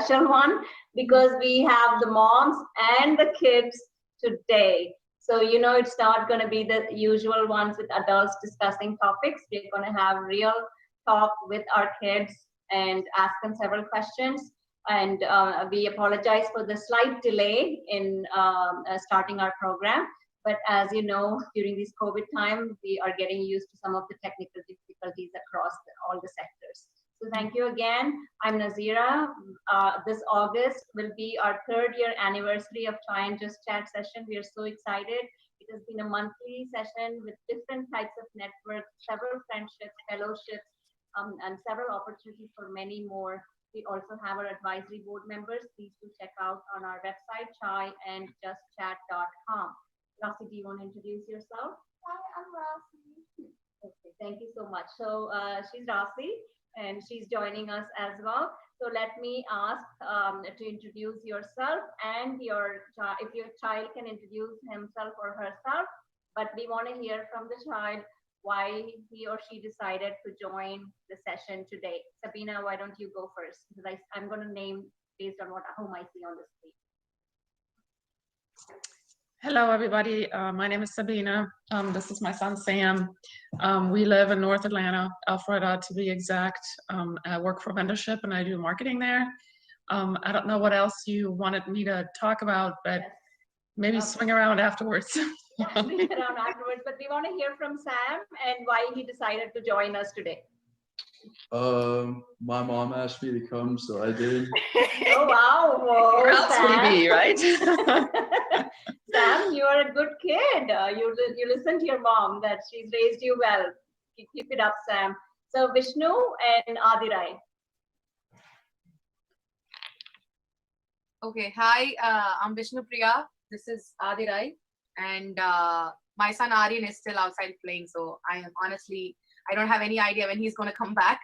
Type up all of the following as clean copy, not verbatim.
special one because we have the moms and the kids today. So, you know, it's not going to be the usual ones with adults discussing topics. We're going to have real talk with our kids and ask them several questions. And we apologize for the slight delay in starting our program. But as you know, during this COVID time, we are getting used to some of the technical difficulties across all the sectors. So thank you again. I'm Nazira. This August will be our 3rd year anniversary of Chai and Just Chat session. We are so excited. It has been a monthly session with different types of networks, several friendships, fellowships, and several opportunities for many more. We also have our advisory board members. Please do check out on our website, chaiandjustchat.com. Rasi, do you want to introduce yourself? Hi, I'm Rasi. Okay, thank you so much. So she's Rasi, and she's joining us as well. So let me ask to introduce yourself and if your child can introduce himself or herself, but we want to hear from the child why he or she decided to join the session today. Sabina, why don't you go first? Because I'm going to name based on whom I see on the screen. Hello, everybody. My name is Sabina. This is my son, Sam. We live in North Atlanta, Alpharetta to be exact. I work for Vendorship and I do marketing there. I don't know what else you wanted me to talk about, but yes. Maybe swing around afterwards. Yeah, swing around afterwards, but we want to hear from Sam and why he decided to join us today. My mom asked me to come, so I did. Oh, wow. Whoa, proud sweetie, right? Sam, you're a good kid. You listen to your mom, that she's raised you well. Keep it up, Sam. So Vishnu and Adirai. Okay, hi, I'm Vishnu Priya. This is Adirai, and my son Aryan is still outside playing, so I don't have any idea when he's going to come back.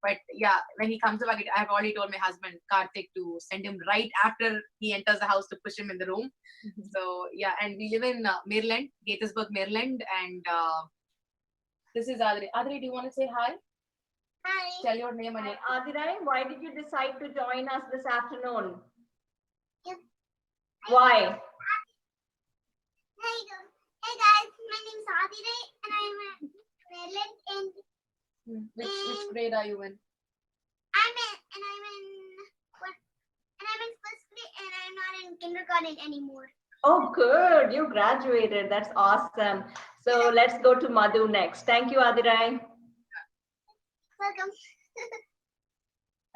But yeah, when he comes back, I have already told my husband Karthik to send him right after he enters the house to push him in the room. So yeah, and we live in Maryland, Gaithersburg, Maryland, and this is Adirai. Adirai, do you want to say hi? Hi. Tell your name and Adirai, why did you decide to join us this afternoon? Yep. Why? Hey guys, my name is Adirai and I'm in Maryland and which grade are you in? I'm in first grade and I'm not in kindergarten anymore. Oh, good. You graduated. That's awesome. So let's go to Madhu next. Thank you, Adirai. Welcome.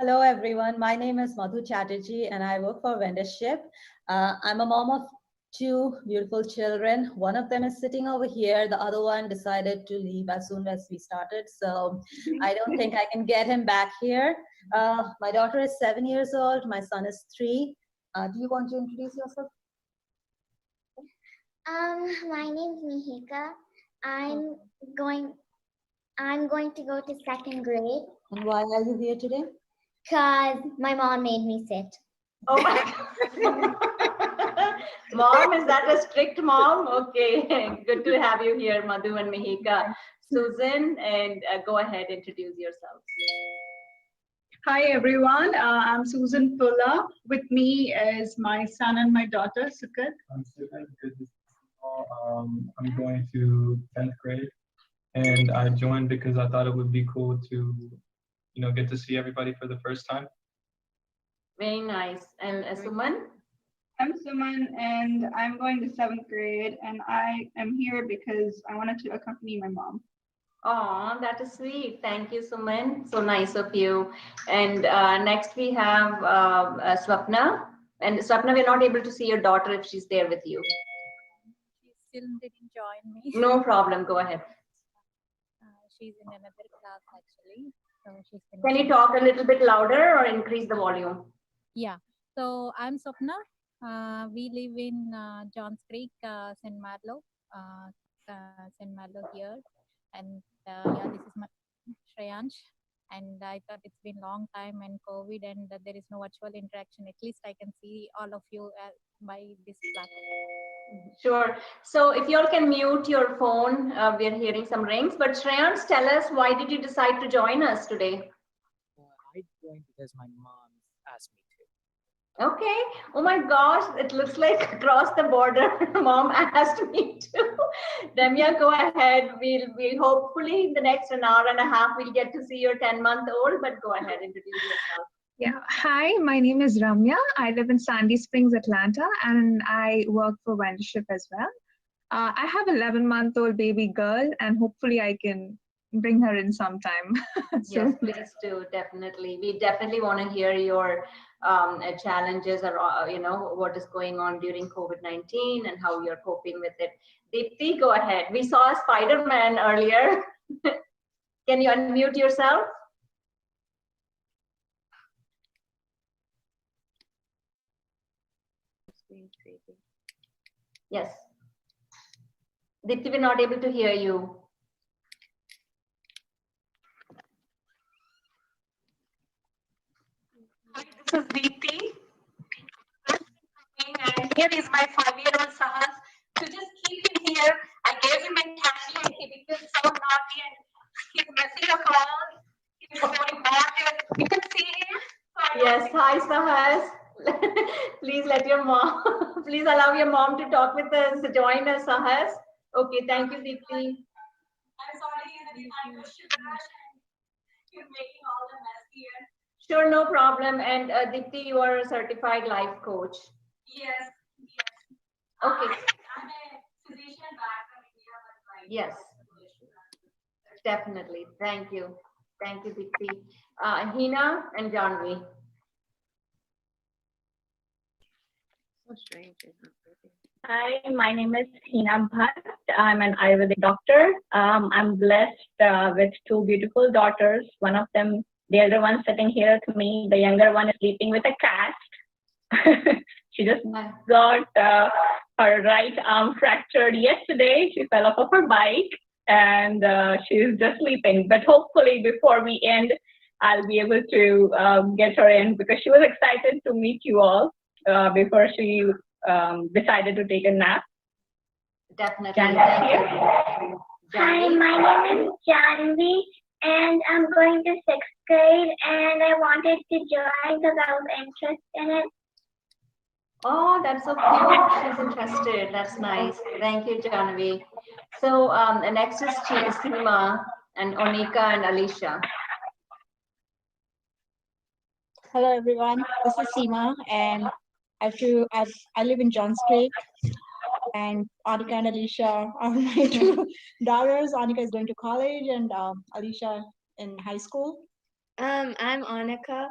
Hello, everyone. My name is Madhu Chatterjee, and I work for Vendorship. I'm a mom of 2 beautiful children. One of them is sitting over here. The other one decided to leave as soon as we started. So I don't think I can get him back here. My daughter is 7 years old. My son is 3. Do you want to introduce yourself? My name is Mihika. I'm going to go to 2nd grade. And why are you here today? Because my mom made me sit. Oh my God. Mom, is that a strict mom? Okay, good to have you here, Madhu and Mihika. Susan, and go ahead, introduce yourself. Hi everyone, I'm Susan Pulla. With me is my son and my daughter, Sukat. I'm Sukat. Good to see you all. I'm going to 10th grade, and I joined because I thought it would be cool to, get to see everybody for the first time. Very nice. And Suman? I'm Suman, and I'm going to 7th grade, and I am here because I wanted to accompany my mom. Oh, that is sweet. Thank you, Suman. So nice of you. And next we have Swapna. And Swapna, we're not able to see your daughter if she's there with you. She still didn't join me. No problem. Go ahead. She's in another class actually. So she's Can you talk a little bit louder or increase the volume? Yeah. So I'm Swapna. We live in Johns Creek, St. Malo. St. Malo here. And yeah, this is my Shreyansh. And I thought it's been a long time and COVID and there is no virtual interaction. At least I can see all of you by this platform. Sure. So if you all can mute your phone, we are hearing some rings. But Shreyansh, tell us, why did you decide to join us today? I joined because my mom asked me to. Okay. Oh my gosh, it looks like across the border. Mom asked me to. Ramya, go ahead. We'll hopefully in the next an hour and a half we'll get to see your 10-month-old. But go ahead, introduce yourself. Yeah. Hi, my name is Ramya. I live in Sandy Springs, Atlanta, and I work for Wendership as well. I have an 11-month-old baby girl, and hopefully I can bring her in sometime. Yes, please do. Definitely. We definitely want to hear your challenges or, what is going on during COVID-19 and how you're coping with it. Deepti, go ahead. We saw Spider-Man earlier. Can you unmute yourself? Yes. Deepti, we're not able to hear you. Hi, this is Deepti. And here is my 5-year-old Sahas. To just keep him here, I gave him a cashew and he became so naughty and he's messing around. He's going back. You can see him. Yes, hi Sahas. Please let your mom, please allow your mom to talk with us, join us, Sahas. Okay, thank you, Deepti. I'm sorry that if I push you back and you're making all the mess here. Sure, no problem. And Deepti, you are a certified life coach. Yes, yes. Okay. I'm a physician back from India, but like. Yes, definitely. Thank you. Thank you, Deepti. Hina and Janvi. So strange. Hi, my name is Hina Bhatt. I'm an Ayurvedic doctor. I'm blessed with 2 beautiful daughters. One of them, the elder one sitting here to me. The younger one is sleeping with a cat. She just got her right arm fractured yesterday. She fell off of her bike and she's just sleeping. But hopefully before we end, I'll be able to get her in because she was excited to meet you all before she decided to take a nap. Definitely. Thank you. Hi, my name is Janvi, and I'm going to 6th grade, and I wanted to join because I was interested in it. Oh, that's so cute. She's interested. That's nice. Thank you, Janvi. So next is Seema and Onika and Alicia. Hello, everyone. This is Seema, and I live in Johns Creek, and Anika and Alicia are my 2 daughters. Anika is going to college, and Alicia in high school. I'm Anika.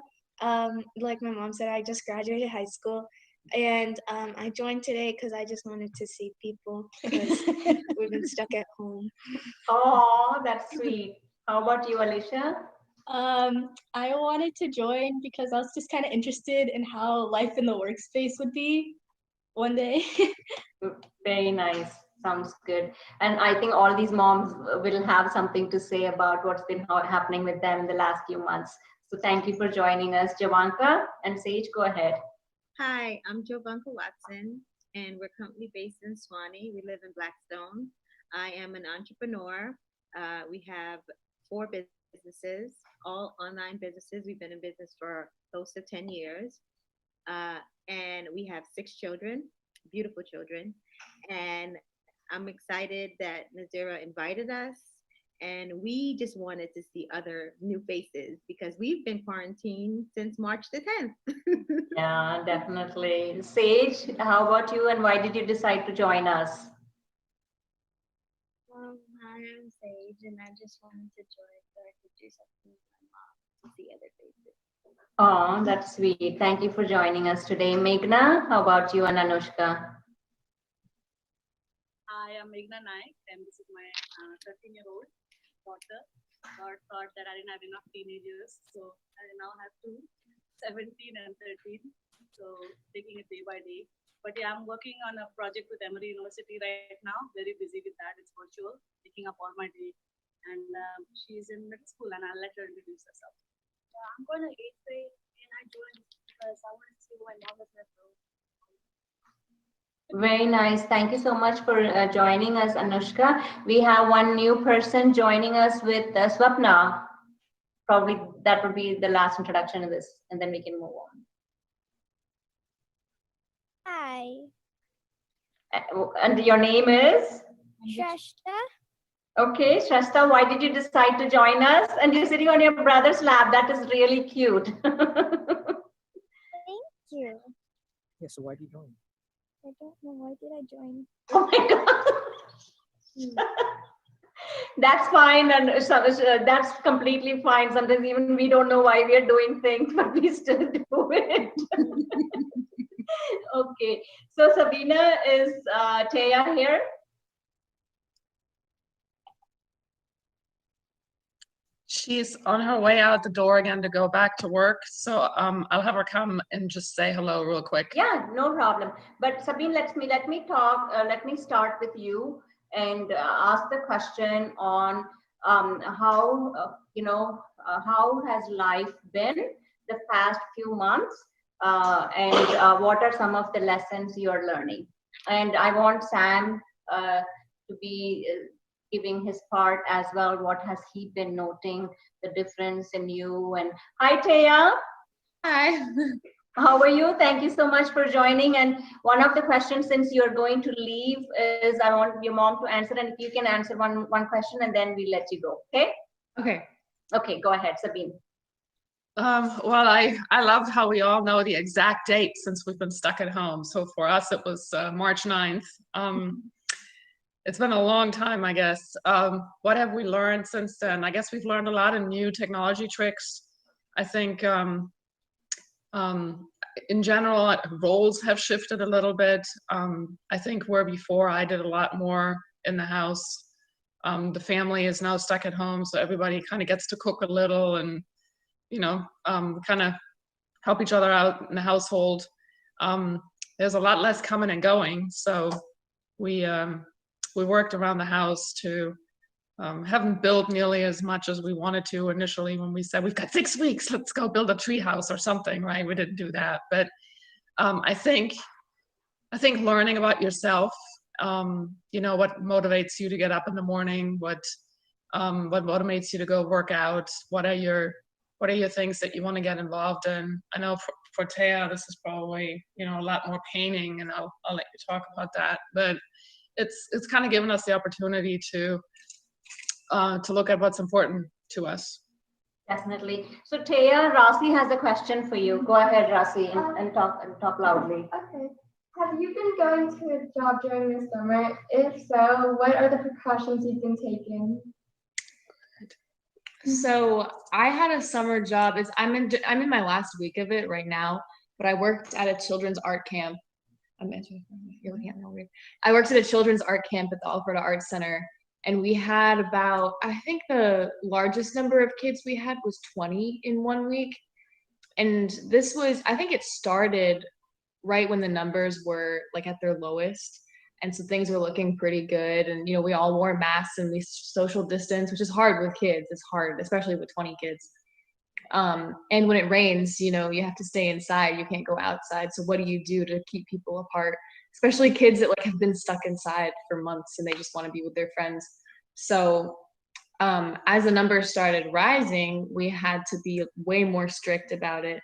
Like my mom said, I just graduated high school, and I joined today because I just wanted to see people because we've been stuck at home. Oh, that's sweet. How about you, Alicia? I wanted to join because I was just kind of interested in how life in the workspace would be one day. Very nice. Sounds good. And I think all these moms will have something to say about what's been happening with them in the last few months. So thank you for joining us. Javanka and Sage, go ahead. Hi, I'm Jovanka Watson, and we're currently based in Swanee. We live in Blackstone. I am an entrepreneur. We have 4 businesses, all online businesses. We've been in business for close to 10 years. And we have 6 children, beautiful children. And I'm excited that Nazira invited us. And we just wanted to see other new faces because we've been quarantined since March the 10th. Yeah, definitely. Sage, how about you and why did you decide to join us? Hi, I'm Sage, and I just wanted to join so I could do something with my mom to see other faces. Oh, that's sweet. Thank you for joining us today. Meghna, how about you and Anushka? Hi, I'm Meghna Naik, and this is my 13-year-old daughter. God thought that I didn't have enough teenagers, so I now have 2, 17 and 13. So taking it day by day. But yeah, I'm working on a project with Emory University right now. Very busy with that. It's virtual, taking up all my day. And she's in middle school, and I'll let her introduce herself. Yeah, I'm going to 8th grade, and I joined because I wanted to see what my mom was going to do. Very nice. Thank you so much for joining us, Anushka. We have one new person joining us with Swapna. Probably that would be the last introduction of this, and then we can move on. And your name is? Shrestha. Okay, Shrestha, why did you decide to join us? And you're sitting on your brother's lap. That is really cute. Thank you. Yeah, so why did you join? I don't know. Why did I join? Oh my God. That's fine, and that's completely fine. Sometimes even we don't know why we are doing things, but we still do it. Okay, so Sabina, is Taya here? She's on her way out the door again to go back to work. So I'll have her come and just say hello real quick. Yeah, no problem. But Sabine, let me start with you and ask the question on how how has life been the past few months, and what are some of the lessons you are learning? And I want Sam to be giving his part as well. What has he been noting the difference in you? And hi, Taya. Hi. How are you? Thank you so much for joining. And one of the questions, since you're going to leave, is I want your mom to answer, and if you can answer one question, and then we'll let you go. Okay? Okay. Okay, go ahead, Sabine. Well, I loved how we all know the exact date since we've been stuck at home. So for us, it was March 9th. It's been a long time, I guess. What have we learned since then? I guess we've learned a lot of new technology tricks. I think in general, roles have shifted a little bit. I think where before I did a lot more in the house, the family is now stuck at home, so everybody kind of gets to cook a little and, you know, kind of help each other out in the household. There's a lot less coming and going, so we worked around the house to haven't built nearly as much as we wanted to initially when we said we've got 6 weeks, let's go build a tree house or something, right? We didn't do that, but I think learning about yourself, you know, what motivates you to get up in the morning, what motivates you to go work out, what are your things that you want to get involved in? I know for Taya, this is probably, you know, a lot more painting, and I'll let you talk about that, but it's kind of given us the opportunity to look at what's important to us. Definitely. So Taya, Rasi has a question for you. Go ahead, Rasi, and talk loudly. Okay. Have you been going to a job during the summer? If so, what are the precautions you've been taking? So I had a summer job. I'm in my last week of it right now, but I worked at a children's art camp. You're looking at me all weird. I worked at a children's art camp at the Alpharetta Arts Center, and we had about, I think the largest number of kids we had was 20 in 1 week. And this was, I think it started right when the numbers were like at their lowest. And so things were looking pretty good. And, you know, we all wore masks and we social distance, which is hard with kids. It's hard, especially with 20 kids. And when it rains, you know, you have to stay inside. You can't go outside. So what do you do to keep people apart? Especially kids that like have been stuck inside for months and they just want to be with their friends. So as the numbers started rising, we had to be way more strict about it.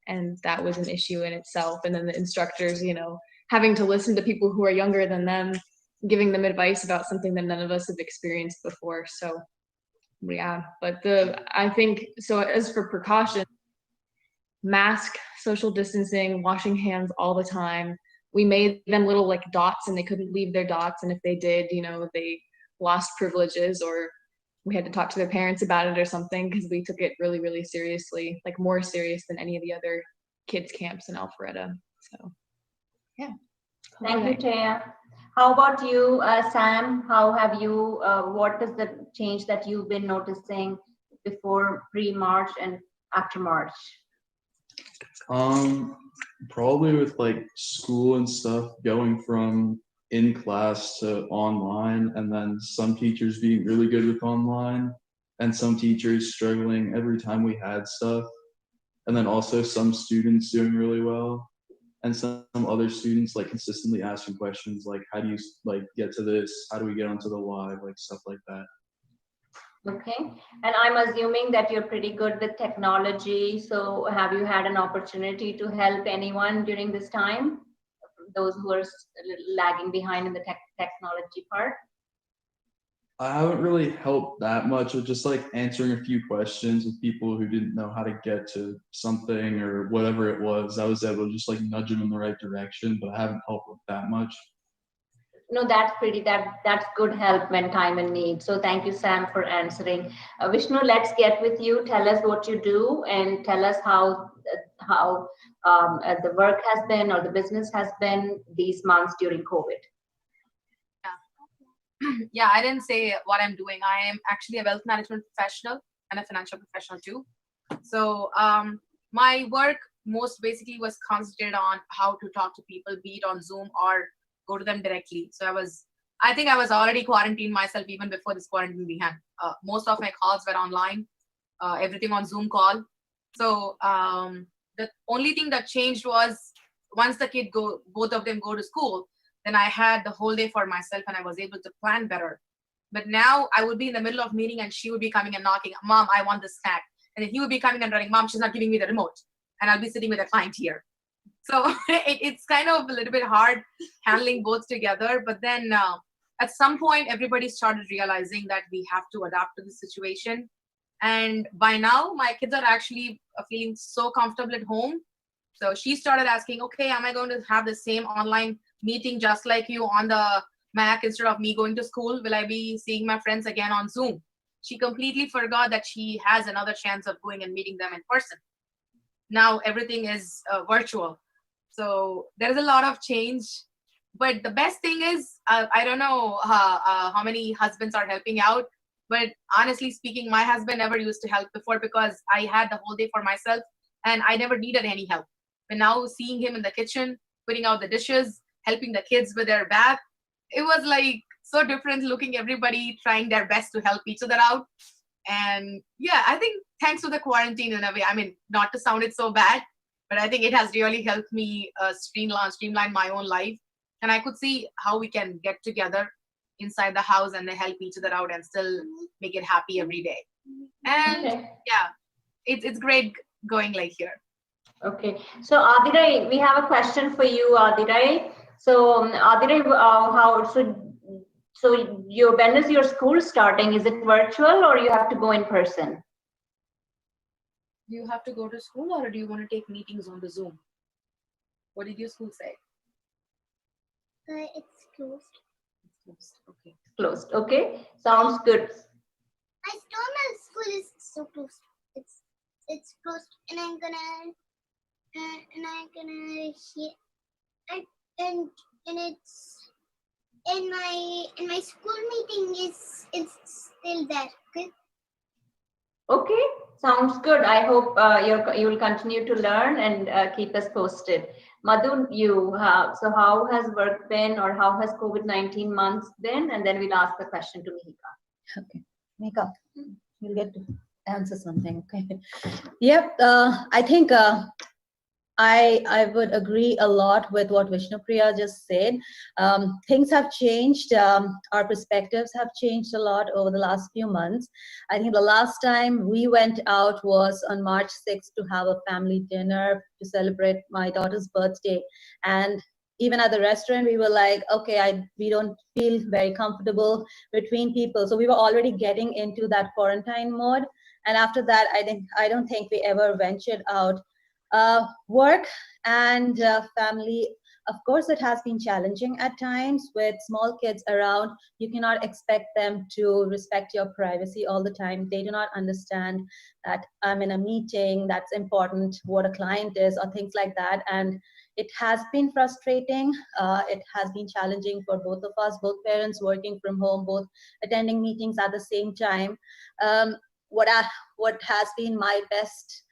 And that was an issue in itself. And then the instructors, you know, having to listen to people who are younger than them, giving them advice about something that none of us have experienced before. So yeah, but I think, so as for precaution, mask, social distancing, washing hands all the time. We made them little like dots and they couldn't leave their dots. And if they did, you know, they lost privileges, or we had to talk to their parents about it or something, because we took it really, really seriously, like more serious than any of the other kids camps in Alpharetta. So yeah. Thank you, Taya. How about you, Sam? How have you, what is the change that you've been noticing before pre-March and after March? Probably with like school and stuff, going from in class to online, and then some teachers being really good with online and some teachers struggling every time we had stuff. And then also some students doing really well, and some other students like consistently asking questions like, how do you like get to this? How do we get onto the live? Like stuff like that. Okay, and I'm assuming that you're pretty good with technology. So have you had an opportunity to help anyone during this time those who are a little lagging behind in the technology part? I haven't really helped that much with just like answering a few questions with people who didn't know how to get to something or whatever it was. I was able to just like nudge them in the right direction, but I haven't helped with that much. No, that's good help when time in need. So thank you, Sam, for answering. Vishnu, let's get with you. Tell us what you do and tell us how the work has been or the business has been these months during COVID. Yeah, I didn't say what I'm doing. I am actually a wealth management professional and a financial professional too. So my work most basically was concentrated on how to talk to people, be it on Zoom or go to them directly. So I think I was already quarantined myself even before this quarantine began. Most of my calls were online, everything on Zoom call. So the only thing that changed was once the both of them go to school, then I had the whole day for myself and I was able to plan better. But now I would be in the middle of meeting and she would be coming and knocking, Mom, I want this snack. And then he would be coming and running, Mom, she's not giving me the remote. And I'll be sitting with a client here. So it's kind of a little bit hard handling both together. But then at some point, everybody started realizing that we have to adapt to the situation. And by now, my kids are actually feeling so comfortable at home. So she started asking, okay, am I going to have the same online meeting just like you on the Mac instead of me going to school? Will I be seeing my friends again on Zoom? She completely forgot that she has another chance of going and meeting them in person. Now everything is virtual. So there's a lot of change. But the best thing is, I don't know how many husbands are helping out. But honestly speaking, my husband never used to help before because I had the whole day for myself and I never needed any help. But now seeing him in the kitchen, putting out the dishes, helping the kids with their bath, it was like so different, looking everybody trying their best to help each other out. And yeah, I think thanks to the quarantine in a way, I mean, not to sound it so bad, but I think it has really helped me streamline my own life. And I could see how we can get together inside the house and help each other out and still make it happy every day. And yeah, it's great going like here. Okay, so Adirai, we have a question for you, Adirai. So Adirai, when is your school starting? Is it virtual or you have to go in person? Do you have to go to school or do you want to take meetings on the Zoom? What did your school say? It's closed. It's closed. Okay. Closed. Okay, sounds good. I told my school is so closed. It's closed, and I'm gonna hear and it's in my school meeting it's still there. Okay. Okay, sounds good. I hope you will continue to learn and keep us posted. Madhu, so how has work been or how has COVID-19 months been? And then we'll ask the question to Mihika. Okay, Mihika, you'll get to answer something. Okay. Yep. I think I would agree a lot with what Vishnupriya just said. Things have changed. Our perspectives have changed a lot over the last few months. I think the last time we went out was on March 6th to have a family dinner to celebrate my daughter's birthday. And even at the restaurant, we were like, okay, we don't feel very comfortable between people. So we were already getting into that quarantine mode. And after that, I don't think we ever ventured out. Work and family, of course, it has been challenging at times with small kids around. You cannot expect them to respect your privacy all the time. They do not understand that I'm in a meeting, that's important, what a client is, or things like that. And it has been frustrating. It has been challenging for both of us, both parents working from home, both attending meetings at the same time. What has been my best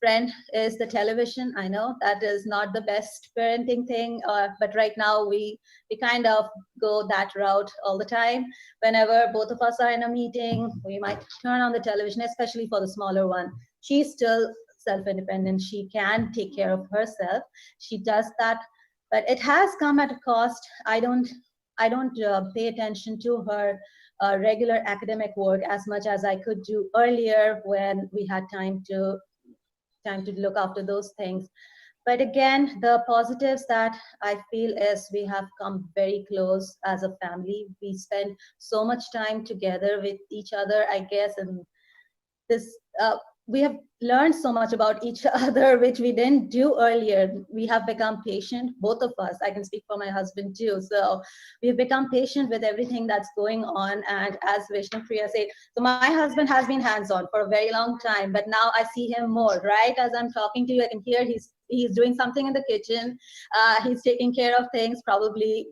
friend is the television. I know that is not the best parenting thing, but right now we kind of go that route all the time. Whenever both of us are in a meeting, we might turn on the television, especially for the smaller one. She's still self-independent. She can take care of herself. She does that, but it has come at a cost. I don't pay attention to her regular academic work as much as I could do earlier when we had time to look after those things. But again, the positives that I feel is we have come very close as a family. We spend so much time together with each other, I guess, and this we have learned so much about each other, which we didn't do earlier. We have become patient, both of us. I can speak for my husband too. So we've become patient with everything that's going on. And as Vishnupriya said, so my husband has been hands-on for a very long time, but now I see him more, right? As I'm talking to you, I can hear he's doing something in the kitchen. He's taking care of things, probably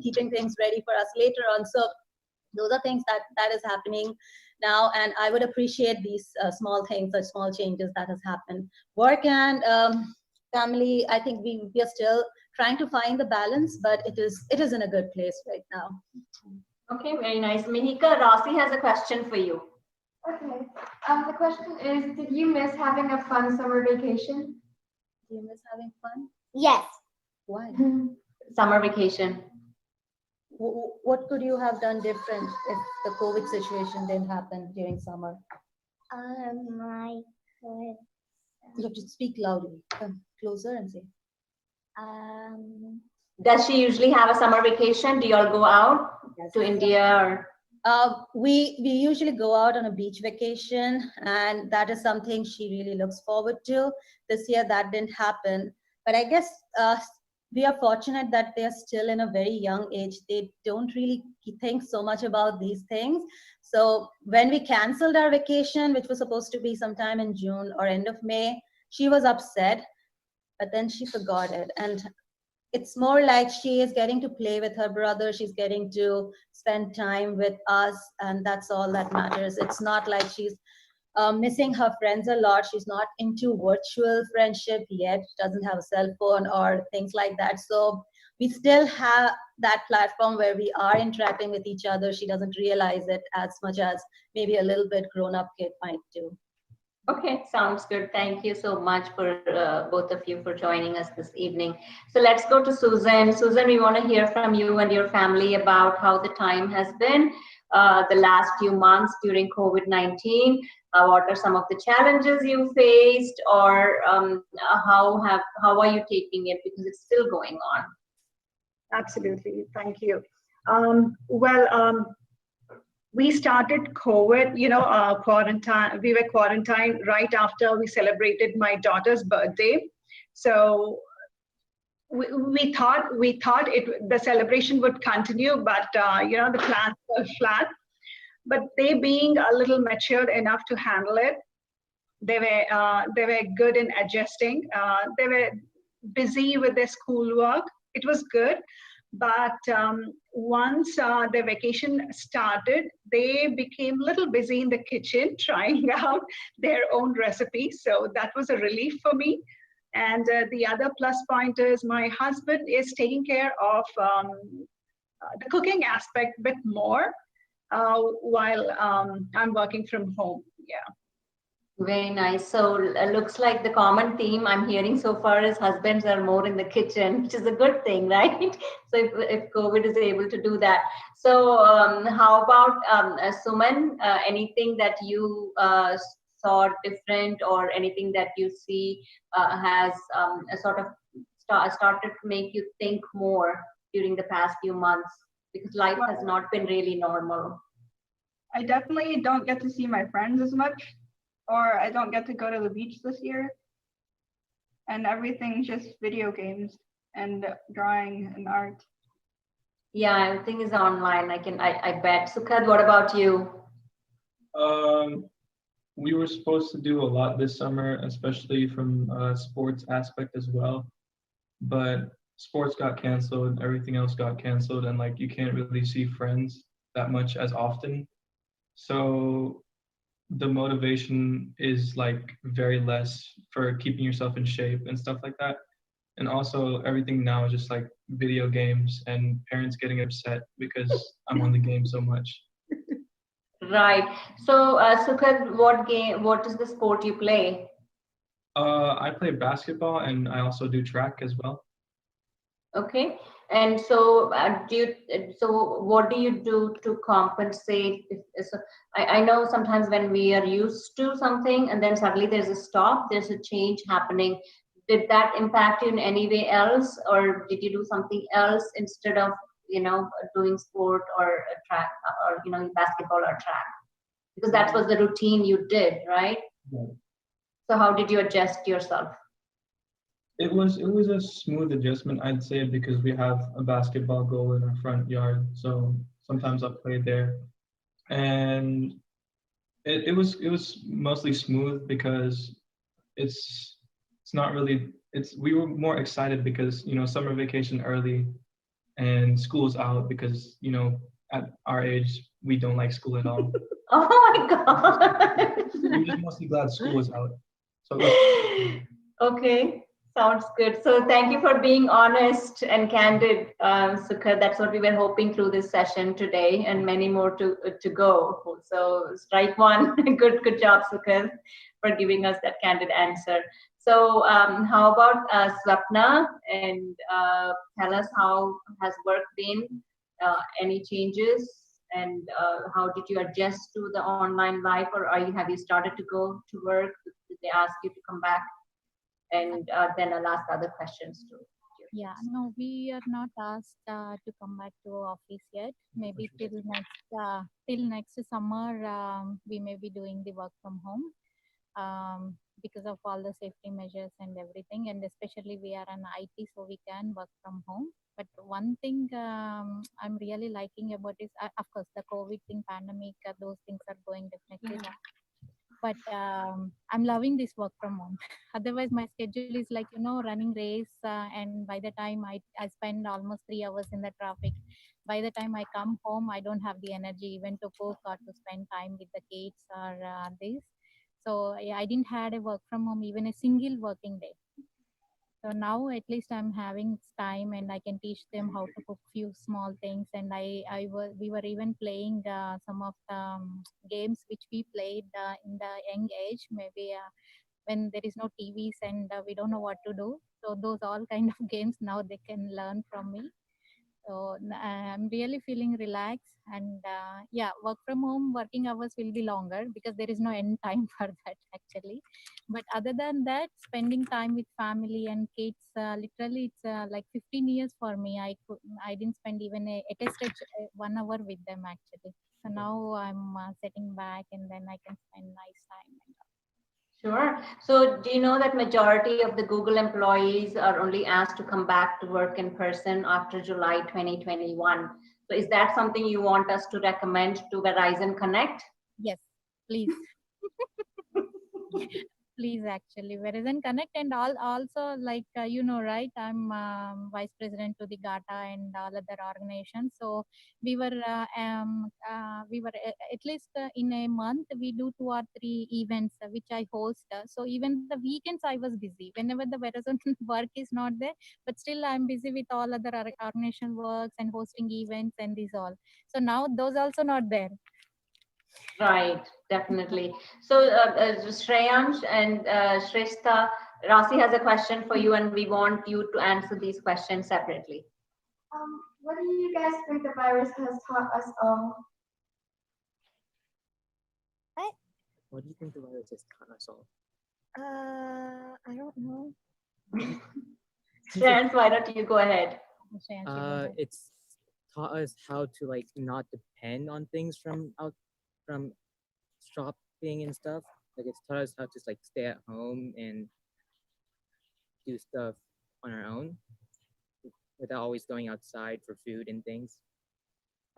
keeping things ready for us later on. So those are things that is happening now, and I would appreciate these small things, such small changes that has happened. Work and family, I think we are still trying to find the balance, but it is in a good place right now. Okay, very nice. Mihika, Rossi has a question for you. Okay. The question is, did you miss having a fun summer vacation? Do you miss having fun? Yes. Why? Summer vacation. What could you have done different if the COVID situation didn't happen during summer? I could. You have to speak loudly. Come closer and say. Does she usually have a summer vacation? Do you all go out to India or? We usually go out on a beach vacation, and that is something she really looks forward to. This year that didn't happen, but I guess we are fortunate that they're still in a very young age. They don't really think so much about these things. So when we canceled our vacation, which was supposed to be sometime in June or end of May, she was upset, but then she forgot it. And it's more like she is getting to play with her brother. She's getting to spend time with us, and that's all that matters. It's not like she's missing her friends a lot. She's not into virtual friendship yet, doesn't have a cell phone or things like that. So we still have that platform where we are interacting with each other. She doesn't realize it as much as maybe a little bit grown-up kid might do. Okay, sounds good. Thank you so much for both of you for joining us this evening. So let's go to Susan. Susan, we want to hear from you and your family about how the time has been the last few months during COVID-19. What are some of the challenges you faced, or how are you taking it, because it's still going on? Absolutely, thank you. We started COVID, quarantine. We were quarantined right after we celebrated my daughter's birthday. So we thought the celebration would continue, but the plans were flat. But they, being a little matured enough to handle it, they were good in adjusting. They were busy with their schoolwork. It was good. But once the vacation started, they became a little busy in the kitchen trying out their own recipes. So that was a relief for me. And the other plus point is my husband is taking care of the cooking aspect a bit more while I'm working from home. Yeah. Very nice. So looks like the common theme I'm hearing so far is husbands are more in the kitchen, which is a good thing, right? So if COVID is able to do that. So how about Suman, anything that you saw different, or anything that you see has sort of started to make you think more during the past few months, because life has not been really normal? I definitely don't get to see my friends as much, or I don't get to go to the beach this year. And everything's just video games and drawing and art. Yeah, everything is online. I bet. Sukhad, what about you? We were supposed to do a lot this summer, especially from sports aspect as well. But sports got canceled, everything else got canceled, and like you can't really see friends that much as often. So the motivation is like very less for keeping yourself in shape and stuff like that. And also everything now is just like video games and parents getting upset because I'm on the game so much. Right. So Sukhad, what is the sport you play? I play basketball, and I also do track as well. Okay. And so what do you do to compensate? I know sometimes when we are used to something and then suddenly there's a stop, there's a change happening. did that impact you in any way else, or did you do something else instead of, doing sport or track or, basketball or track? Because that was the routine you did, right? Yeah. So how did you adjust yourself? It was a smooth adjustment, I'd say, because we have a basketball goal in our front yard. So sometimes I'll play there. And it was mostly smooth because it's not really, we were more excited because, summer vacation early and school's out because, at our age, we don't like school at all. Oh my God. We're just mostly glad school was out. So Okay, sounds good. So thank you for being honest and candid, Sukhar. That's what we were hoping through this session today, and many more to go. So strike one. Good job, Sukhar, for giving us that candid answer. So how about Swapna, and tell us how has work been, any changes, and how did you adjust to the online life, or have you started to go to work? Did they ask you to come back? And then I'll ask other questions too. Yeah, no, we are not asked to come back to office yet. Maybe till next summer, we may be doing the work from home because of all the safety measures and everything. And especially we are an IT, so we can work from home. But one thing I'm really liking about is, of course, the COVID thing, pandemic, those things are going definitely down. But I'm loving this work from home. Otherwise, my schedule is like, running race. And by the time I spend almost 3 hours in the traffic, by the time I come home, I don't have the energy even to cook or to spend time with the kids or this. So yeah, I didn't had a work from home, even a single working day. So now at least I'm having time and I can teach them how to cook few small things. And we were even playing some of the games which we played in the young age, maybe when there is no TVs and we don't know what to do. So those all kind of games now they can learn from me. So I'm really feeling relaxed, and yeah, work from home, working hours will be longer because there is no end time for that actually. But other than that, spending time with family and kids, literally it's like 15 years for me. I didn't spend even at a stretch 1 hour with them actually. So now I'm sitting back and then I can spend nice time. Sure. So do you know that majority of the Google employees are only asked to come back to work in person after July 2021? So is that something you want us to recommend to Verizon Connect? Yes, please. Please, actually, Verizon Connect, and also like right, I'm vice president to the GATA and all other organizations. So we were at least in a month we do 2 or 3 events which I host. So even the weekends I was busy whenever the Verizon work is not there, but still I'm busy with all other organization works and hosting events and these all. So now those also not there. Right, definitely. So Shreyansh and Shrestha, Rasi has a question for you and we want you to answer these questions separately. What do you guys think the virus has taught us all? What do you think the virus has taught us all? I don't know. Shreyansh, why don't you go ahead? It's taught us how to not depend on things from shopping and stuff. Like it's taught us how to stay at home and do stuff on our own without always going outside for food and things.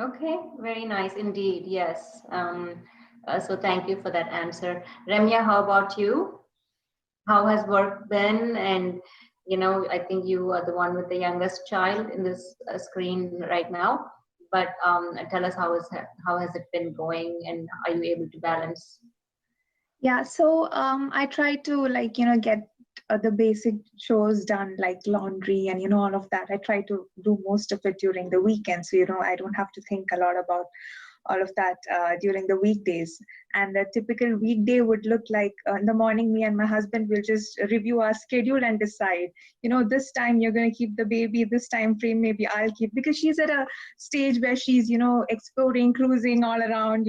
Okay, very nice indeed. Yes. So thank you for that answer. Ramya, how about you? How has work been? And I think you are the one with the youngest child in this screen right now. But tell us how has it been going, and are you able to balance? Yeah, so I try to get the basic chores done, like laundry and all of that. I try to do most of it during the weekend, so I don't have to think a lot about all of that during the weekdays. And a typical weekday would look like in the morning, me and my husband will just review our schedule and decide, this time you're going to keep the baby, this time frame maybe I'll keep, because she's at a stage where she's, exploring, cruising all around,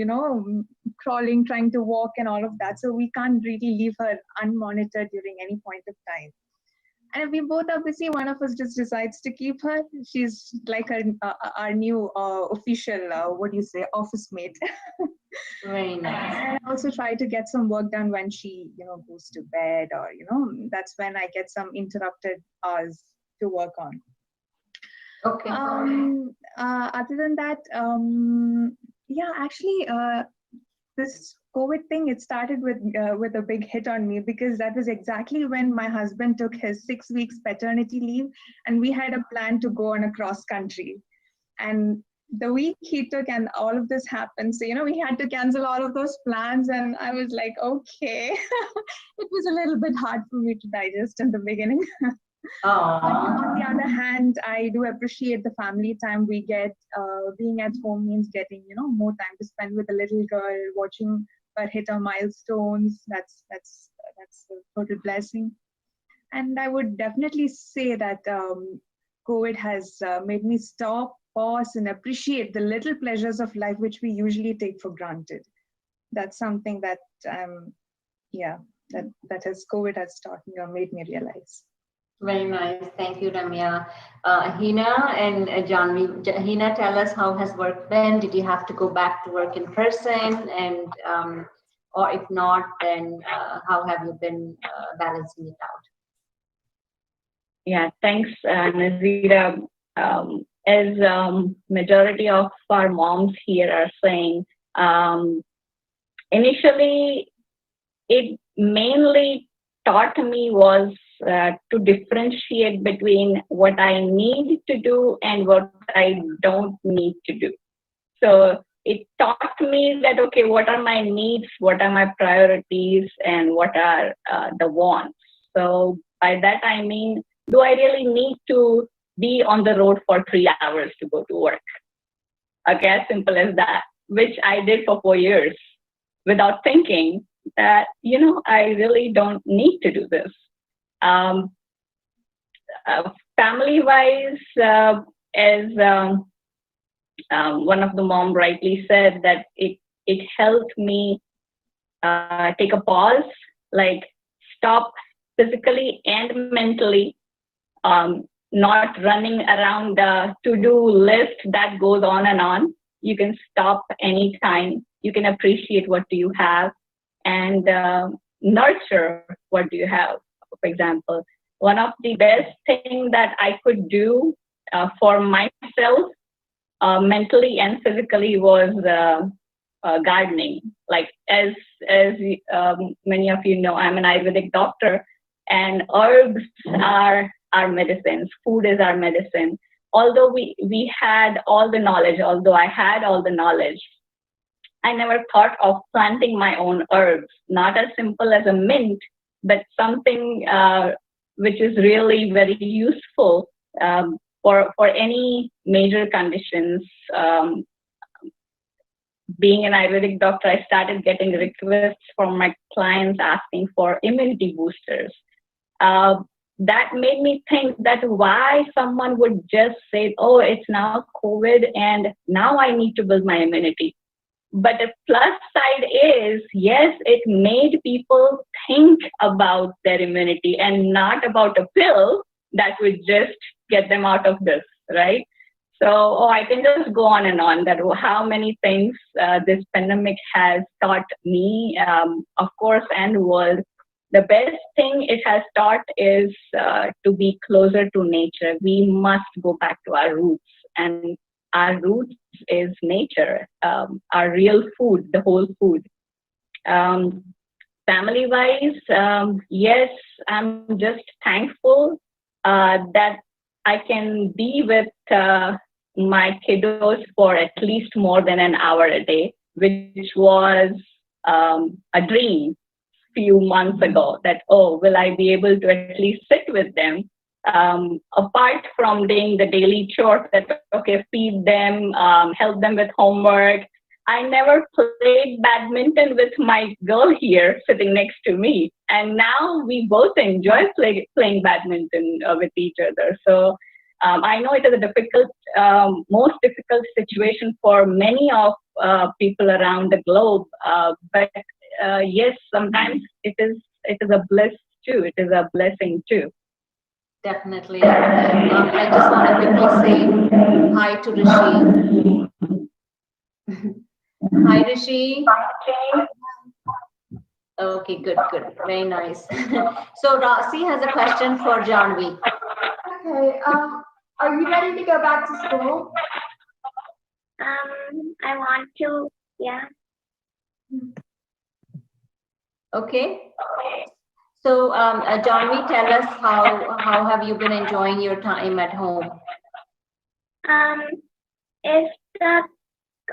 crawling, trying to walk and all of that. So we can't really leave her unmonitored during any point of time. And if we both are busy, one of us just decides to keep her. She's like our new official, what do you say, office mate. Very nice. And I also try to get some work done when she, goes to bed, or, that's when I get some interrupted hours to work on. Okay. Other than that, yeah, actually, this COVID thing, it started with a big hit on me, because that was exactly when my husband took his 6 weeks paternity leave, and we had a plan to go on a cross country. And the week he took and all of this happened. So, we had to cancel all of those plans, and I was like, okay. It was a little bit hard for me to digest in the beginning. But on the other hand, I do appreciate the family time we get. Being at home means getting, more time to spend with the little girl, watching her hit her milestones. That's a total blessing. And I would definitely say that COVID has made me stop, pause, and appreciate the little pleasures of life which we usually take for granted. That's something that, that COVID has taught me or made me realize. Very nice. Thank you, Ramya. Hina and Janvi. Hina, tell us, how has work been? Did you have to go back to work in person? And or if not, then how have you been balancing it out? Yeah, thanks, Nazira. As majority of our moms here are saying, initially it mainly taught me was to differentiate between what I need to do and what I don't need to do. So it taught me that, okay, what are my needs, what are my priorities, and what are the wants. So by that I mean, do I really need to be on the road for 3 hours to go to work? Okay, as simple as that, which I did for 4 years without thinking that, I really don't need to do this. Family-wise, as one of the mom rightly said, that it helped me take a pause, like stop physically and mentally, not running around the to-do list that goes on and on. You can stop anytime. You can appreciate what do you have and nurture what do you have. For example, one of the best things that I could do for myself, mentally and physically, was gardening. Like as many of you know, I'm an Ayurvedic doctor, and herbs are our medicines. Food is our medicine. Although we had all the knowledge, although I had all the knowledge, I never thought of planting my own herbs. Not as simple as a mint, but something which is really very useful for any major conditions. Being an Ayurvedic doctor, I started getting requests from my clients asking for immunity boosters. That made me think that why someone would just say, oh, it's now COVID and now I need to build my immunity. But the plus side is, yes, it made people think about their immunity and not about a pill that would just get them out of this, right? So I can just go on and on that how many things this pandemic has taught me, of course, and the world. The best thing it has taught is to be closer to nature. We must go back to our roots, and our roots is nature, our real food, the whole food. Family-wise, yes, I'm just thankful that I can be with my kiddos for at least more than an hour a day, which was a dream few months ago, that, oh, will I be able to at least sit with them? Apart from doing the daily chores that, okay, feed them, help them with homework, I never played badminton with my girl here sitting next to me. And now we both enjoy playing badminton with each other. So I know it is a difficult, most difficult situation for many of people around the globe. But yes, sometimes it is a bliss too. It is a blessing too. definitely. I just want to quickly say hi to Rishi. Hi, Rishi. Okay, good, good. Very nice. So Rasi has a question for Janvi. Okay, are you ready to go back to school? I want to, yeah. Okay. So Janvi, tell us how have you been enjoying your time at home? If the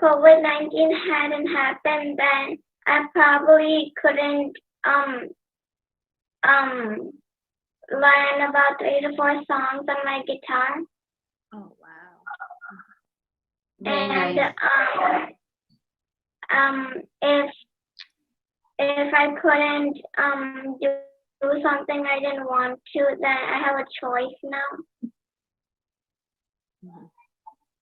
COVID-19 hadn't happened, then I probably couldn't learn about 3 to 4 songs on my guitar. Oh wow. Very And nice. if I couldn't do something I didn't want to, then I have a choice now.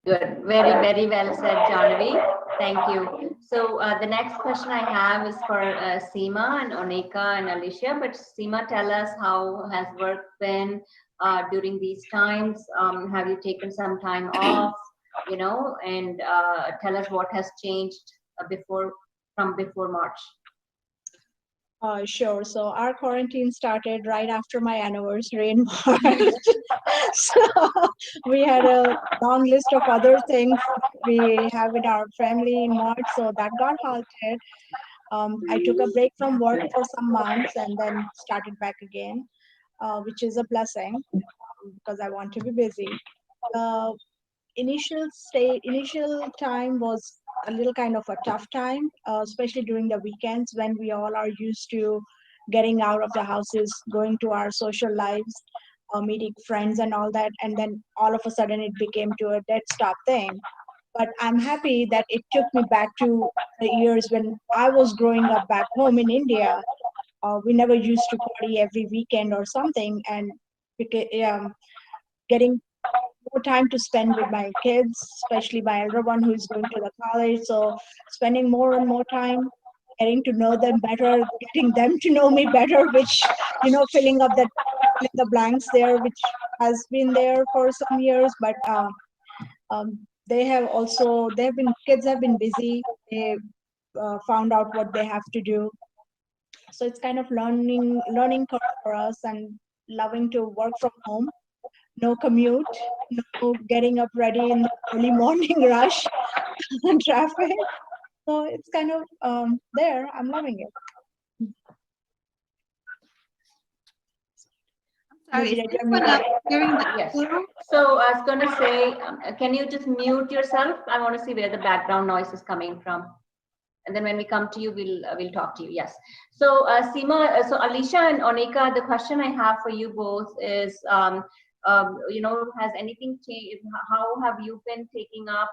Good. Very, very well said, Janvi. Thank you. So the next question I have is for Seema and Onika and Alicia. But Seema, tell us, how has work been during these times? Have you taken some time off? You know, and tell us what has changed from before March. Sure. So our quarantine started right after my anniversary in March. So we had a long list of other things we have in our family in March, so that got halted. I took a break from work for some months and then started back again, which is a blessing because I want to be busy. Initial time was a little kind of a tough time, especially during the weekends when we all are used to getting out of the houses, going to our social lives, meeting friends and all that, and then all of a sudden it became to a dead stop thing. But I'm happy that it took me back to the years when I was growing up back home in India. We never used to party every weekend or something, and getting more time to spend with my kids, especially my elder one who is going to the college. So spending more and more time, getting to know them better, getting them to know me better, which, filling up the blanks there, which has been there for some years. But kids have been busy. They found out what they have to do. So it's kind of learning curve for us, and loving to work from home. No commute, no getting up ready in the early morning rush and traffic. So it's kind of there. I'm loving it. Sorry, yes. So I was going to say, can you just mute yourself? I want to see where the background noise is coming from. And then when we come to you, we'll talk to you. Yes. So Seema, so Alicia and Onika, the question I have for you both is, has anything changed? How have you been taking up?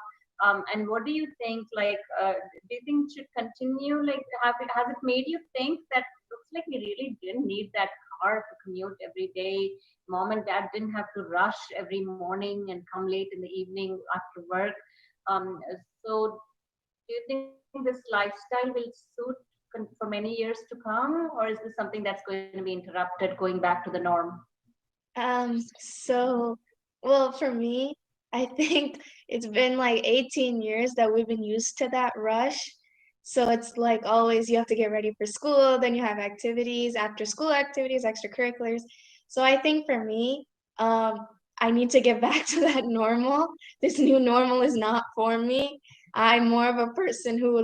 And what do you think? Like, do you think should continue? Like, has it made you think that looks like we really didn't need that car to commute every day? Mom and dad didn't have to rush every morning and come late in the evening after work. So, do you think this lifestyle will suit for many years to come, or is this something that's going to be interrupted, going back to the norm? Well, for me, I think it's been like 18 years that we've been used to that rush. So it's like always you have to get ready for school, then you have activities, after school activities, extracurriculars. So I think for me, I need to get back to that normal. This new normal is not for me. I'm more of a person who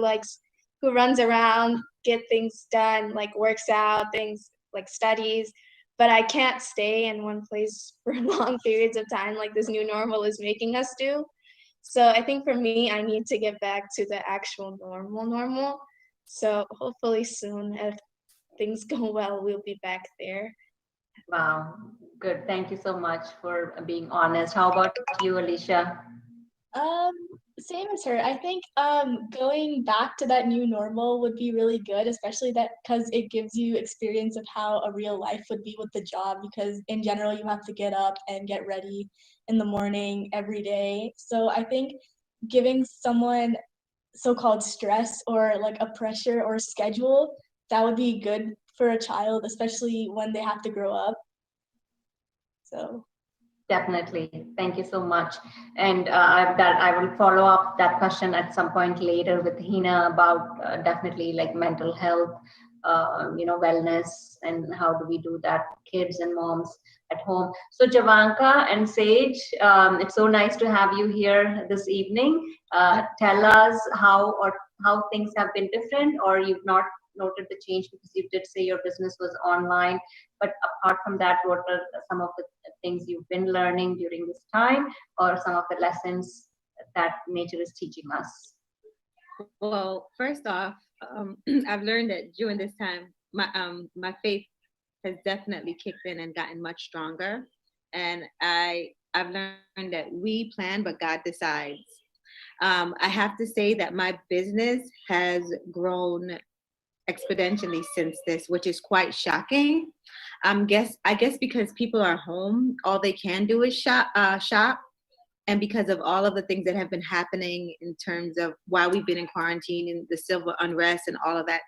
runs around, get things done, like works out, things like studies. But I can't stay in one place for long periods of time like this new normal is making us do. So I think for me, I need to get back to the actual normal. So hopefully soon, if things go well, we'll be back there. Wow, good. Thank you so much for being honest. How about you, Alicia? Same as her. I think going back to that new normal would be really good, especially that because it gives you experience of how a real life would be with the job, because in general you have to get up and get ready in the morning every day. So I think giving someone so-called stress or like a pressure or schedule, that would be good for a child, especially when they have to grow up. So Definitely. Thank you so much. And I will follow up that question at some point later with Hina about definitely like mental health, wellness, and how do we do that, kids and moms at home. So Javanka and Sage, it's so nice to have you here this evening. Tell us how things have been different, or you've not noted the change, because you did say your business was online. But apart from that, what are some of the things you've been learning during this time, or some of the lessons that nature is teaching us? Well, first off, I've learned that during this time, my faith has definitely kicked in and gotten much stronger. And I've learned that we plan, but God decides. I have to say that my business has grown exponentially since this, which is quite shocking. I guess because people are home, all they can do is shop. And because of all of the things that have been happening in terms of why we've been in quarantine and the civil unrest and all of that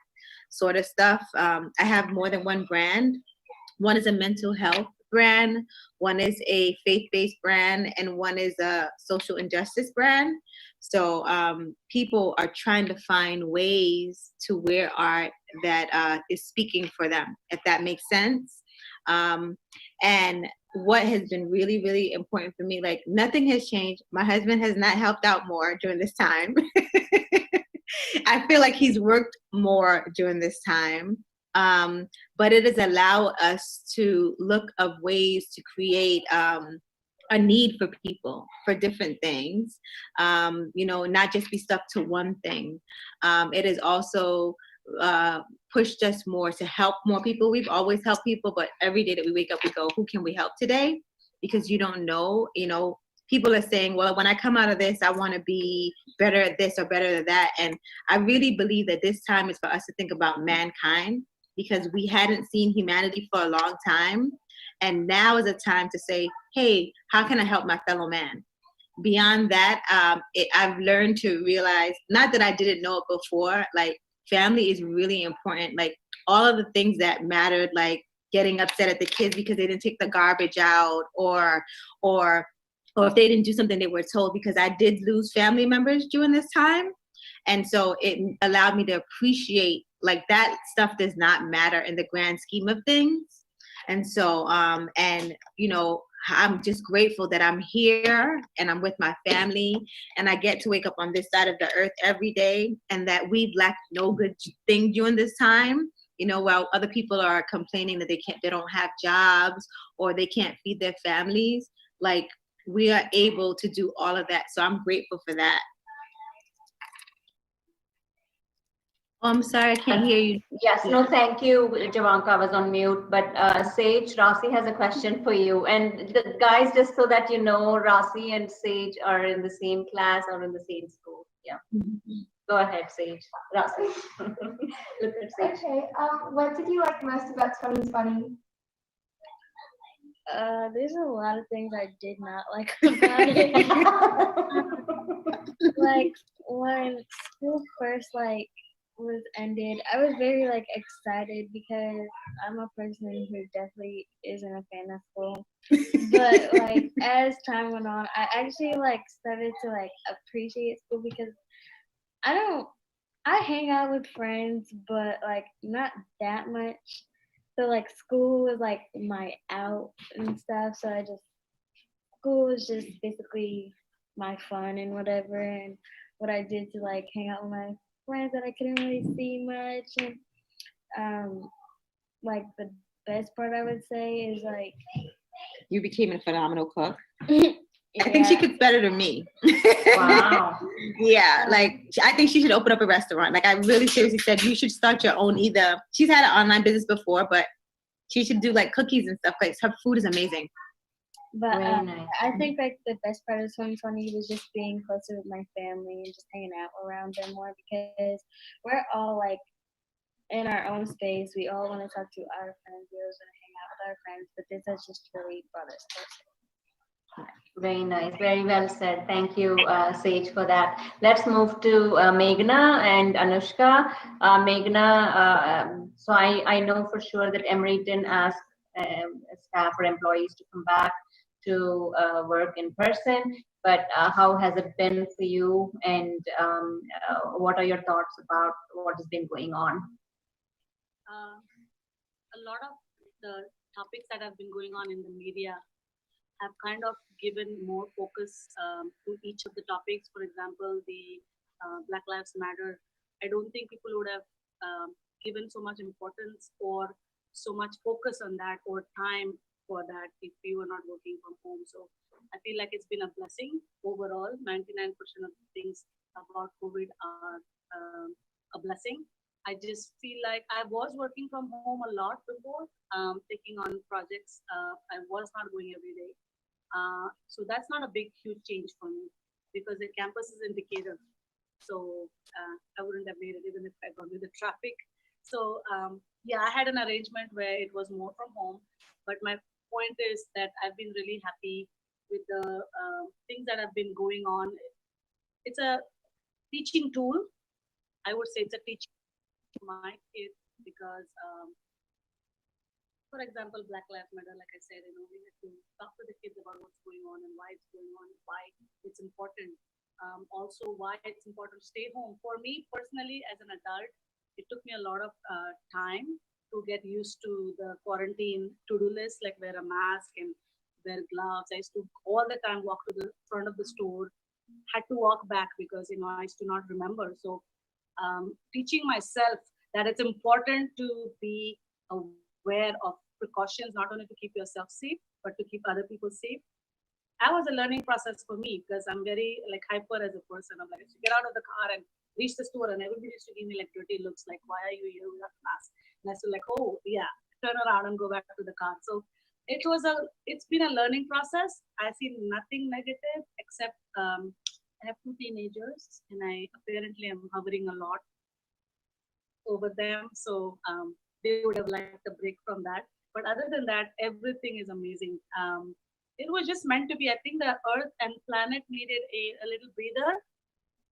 sort of stuff, I have more than one brand. One is a mental health brand, one is a faith-based brand, and one is a social injustice brand. So people are trying to find ways to wear art that is speaking for them, if that makes sense. And what has been really, really important for me, like nothing has changed. My husband has not helped out more during this time. I feel like he's worked more during this time. But it has allowed us to look of ways to create a need for people for different things, not just be stuck to one thing. It has also pushed us more to help more people. We've always helped people, but every day that we wake up, we go, who can we help today? Because you don't know, people are saying, well, when I come out of this, I want to be better at this or better at that. And I really believe that this time is for us to think about mankind, because we hadn't seen humanity for a long time. And now is a time to say, hey, how can I help my fellow man? Beyond that, I've learned to realize, not that I didn't know it before, like family is really important. Like all of the things that mattered, like getting upset at the kids because they didn't take the garbage out, or if they didn't do something they were told, because I did lose family members during this time. And so it allowed me to appreciate, like, that stuff does not matter in the grand scheme of things. And so, I'm just grateful that I'm here and I'm with my family and I get to wake up on this side of the earth every day, and that we've lacked no good thing during this time. While other people are complaining that they don't have jobs or they can't feed their families, like we are able to do all of that. So I'm grateful for that. Oh, I'm sorry, I can't hear you. Yes, no, thank you, Javanka. I was on mute. But Sage, Rasi has a question for you. And the guys, just so that you know, Rasi and Sage are in the same class or in the same school. Yeah. Go ahead, Sage. Rasi. Look at Sage. Okay. What did you like most about 2020? There's a lot of things I did not like about it. Like when school first was ended, I was very excited because I'm a person who definitely isn't a fan of school. But as time went on, I actually started to appreciate school, because I hang out with friends, but not that much. So school was my out and stuff. So school was just basically my fun and whatever, and what I did to hang out with my friends that I couldn't really see much. And the best part I would say is you became a phenomenal cook. I think she cooks better than me. Wow. Yeah, I think she should open up a restaurant. I really seriously said you should start your own. Either she's had an online business before, but she should do cookies and stuff. Her food is amazing. But nice. I think the best part of 2020 was just being closer with my family and just hanging out around them more, because we're all in our own space. We all want to talk to our friends. We always want to hang out with our friends, but this has just really brought us closer. Very nice. Very well said. Thank you, Sage, for that. Let's move to Meghna and Anushka. Meghna, so I know for sure that Emory didn't ask staff or employees to come back to work in person. But how has it been for you, and what are your thoughts about what has been going on? A lot of the topics that have been going on in the media have kind of given more focus to each of the topics. For example, the Black Lives Matter. I don't think people would have given so much importance or so much focus on that or time for that if we were not working from home. So I feel like it's been a blessing overall. 99% of the things about COVID are a blessing. I just feel like I was working from home a lot before, taking on projects. I was not going every day. So that's not a big, huge change for me because the campus is in Decatur. So I wouldn't have made it even if I gone with the traffic. So yeah, I had an arrangement where it was more from home. But my point is that I've been really happy with the things that have been going on. It's a teaching tool. I would say it's a teaching to my kids because, for example, Black Lives Matter, like I said, we have to talk to the kids about what's going on and why it's going on, why it's important. Also, why it's important to stay home. For me personally, as an adult, it took me a lot of time to get used to the quarantine to-do list, like wear a mask and wear gloves. I used to all the time walk to the front of the store, had to walk back because I used to not remember. So teaching myself that it's important to be aware of precautions, not only to keep yourself safe, but to keep other people safe. That was a learning process for me because I'm very hyper as a person. I'm like, to get out of the car and reach the store and everybody used to give me dirty looks like, why are you here without a mask? And I was like, oh yeah, turn around and go back to the car. So it's been a learning process. I see nothing negative except I have 2 teenagers and I apparently am hovering a lot over them. So they would have liked a break from that. But other than that, everything is amazing. It was just meant to be. I think the Earth and planet needed a little breather,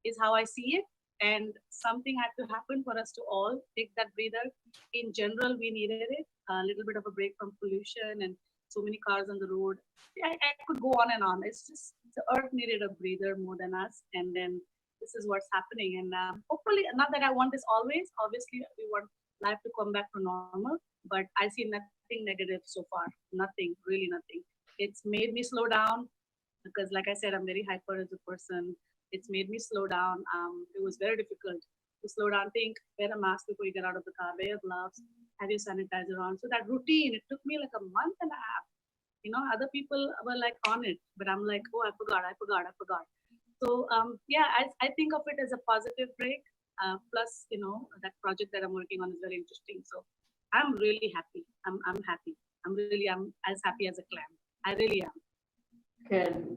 is how I see it. And something had to happen for us to all take that breather. In general, we needed it. A little bit of a break from pollution and so many cars on the road. I could go on and on. It's just the Earth needed a breather more than us. And then this is what's happening. And hopefully, not that I want this always. Obviously, we want life to come back to normal. But I see nothing negative so far. Nothing, really nothing. It's made me slow down because, like I said, I'm very hyper as a person. It's made me slow down. It was very difficult to slow down, think, wear a mask before you get out of the car, wear gloves, have your sanitizer on. So that routine, it took me like a month and a half. Other people were on it, but I'm like, oh, I forgot. So yeah, I think of it as a positive break. Plus, that project that I'm working on is very interesting. So I'm really happy. I'm happy. I'm as happy as a clam. I really am.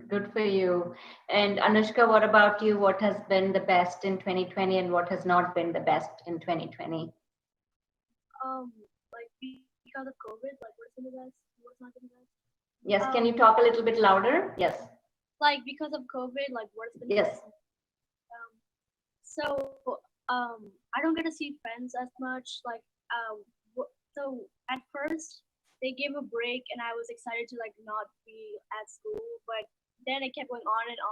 Good for you. And Anushka, what about you? What has been the best in 2020 and what has not been the best in 2020? Because of COVID, what's been the best, what's not been the best? Yes, can you talk a little bit louder? Yes. Because of COVID, what's been the yes. best? I don't get to see friends as much. So at first, they gave a break and I was excited to not be at school, but then it kept going on and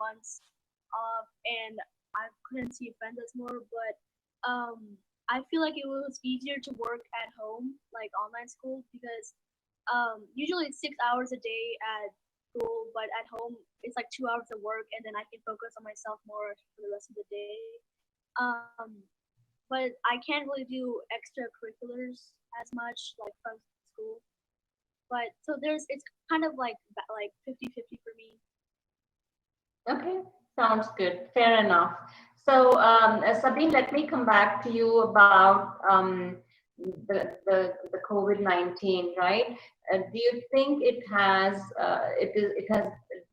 months and I couldn't see friends as more. But I feel like it was easier to work at home, online school, because usually it's 6 hours a day at school, but at home it's 2 hours of work and then I can focus on myself more for the rest of the day. But I can't really do extracurriculars as much from school. But so it's kind of 50-50 for me. Okay, sounds good. Fair enough. So Sabine, let me come back to you about the COVID-19, right? Do you think it has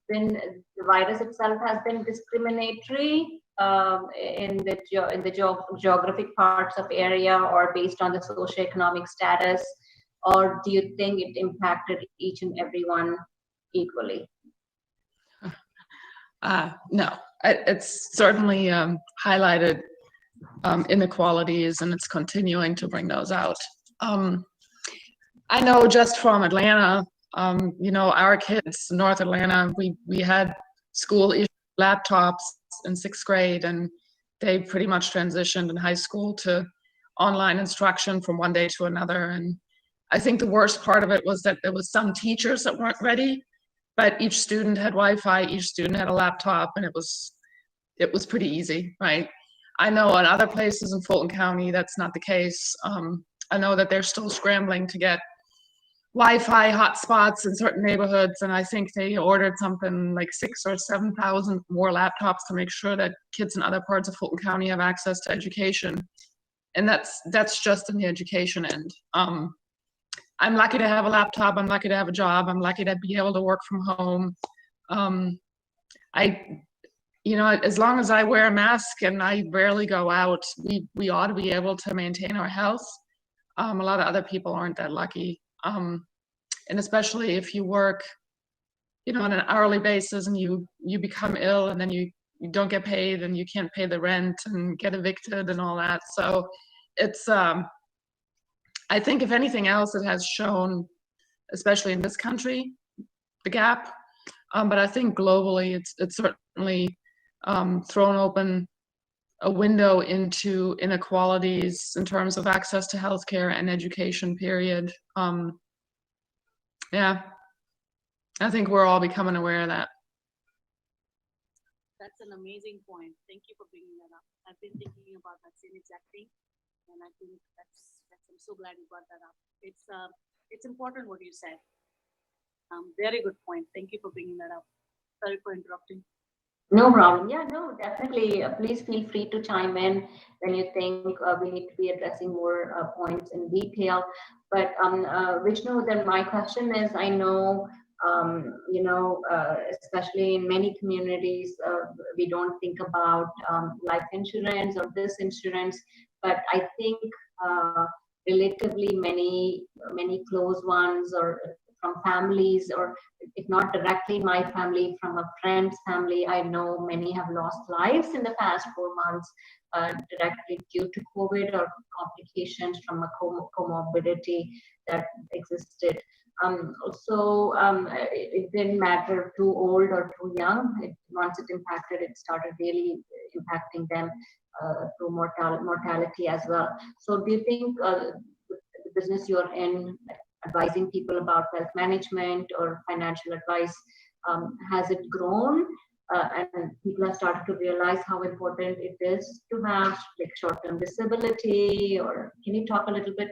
been, the virus itself has been discriminatory in the geographic parts of area or based on the socioeconomic status? Or do you think it impacted each and everyone equally? No, it's certainly highlighted inequalities and it's continuing to bring those out. I know just from Atlanta, you know, our kids, North Atlanta, we had school issued laptops in 6th grade, and they pretty much transitioned in high school to online instruction from one day to another. And I think the worst part of it was that there was some teachers that weren't ready, but each student had Wi-Fi, each student had a laptop, and it was pretty easy, right? I know in other places in Fulton County, that's not the case. I know that they're still scrambling to get Wi-Fi hotspots in certain neighborhoods, and I think they ordered something like 6,000 or 7,000 more laptops to make sure that kids in other parts of Fulton County have access to education. And that's just in the education end. I'm lucky to have a laptop. I'm lucky to have a job. I'm lucky to be able to work from home. You know, as long as I wear a mask and I rarely go out, we ought to be able to maintain our health. A lot of other people aren't that lucky. And especially if you work, you know, on an hourly basis and you become ill and then you don't get paid and you can't pay the rent and get evicted and all that. So it's, I think if anything else, it has shown, especially in this country, the gap. But I think globally, it's certainly thrown open a window into inequalities in terms of access to healthcare and education, period. Yeah, I think we're all becoming aware of that. That's an amazing point. Thank you for bringing that up. I've been thinking about that same exact thing, and I think that's I'm so glad you brought that up. It's important what you said. Very good point. Thank you for bringing that up. Sorry for interrupting. No problem. Yeah, no, definitely. Please feel free to chime in when you think we need to be addressing more points in detail. But Vishnu, then my question is, I know, you know, especially in many communities, we don't think about life insurance or this insurance, but I think relatively many close ones or from families, or if not directly my family, from a friend's family, I know many have lost lives in the past 4 months directly due to COVID or complications from a comorbidity that existed. Also, it didn't matter too old or too young. Once it impacted, it started really impacting them through mortality as well. So do you think the business you're in, advising people about wealth management or financial advice, has it grown and people have started to realize how important it is to have like short-term disability? Or can you talk a little bit?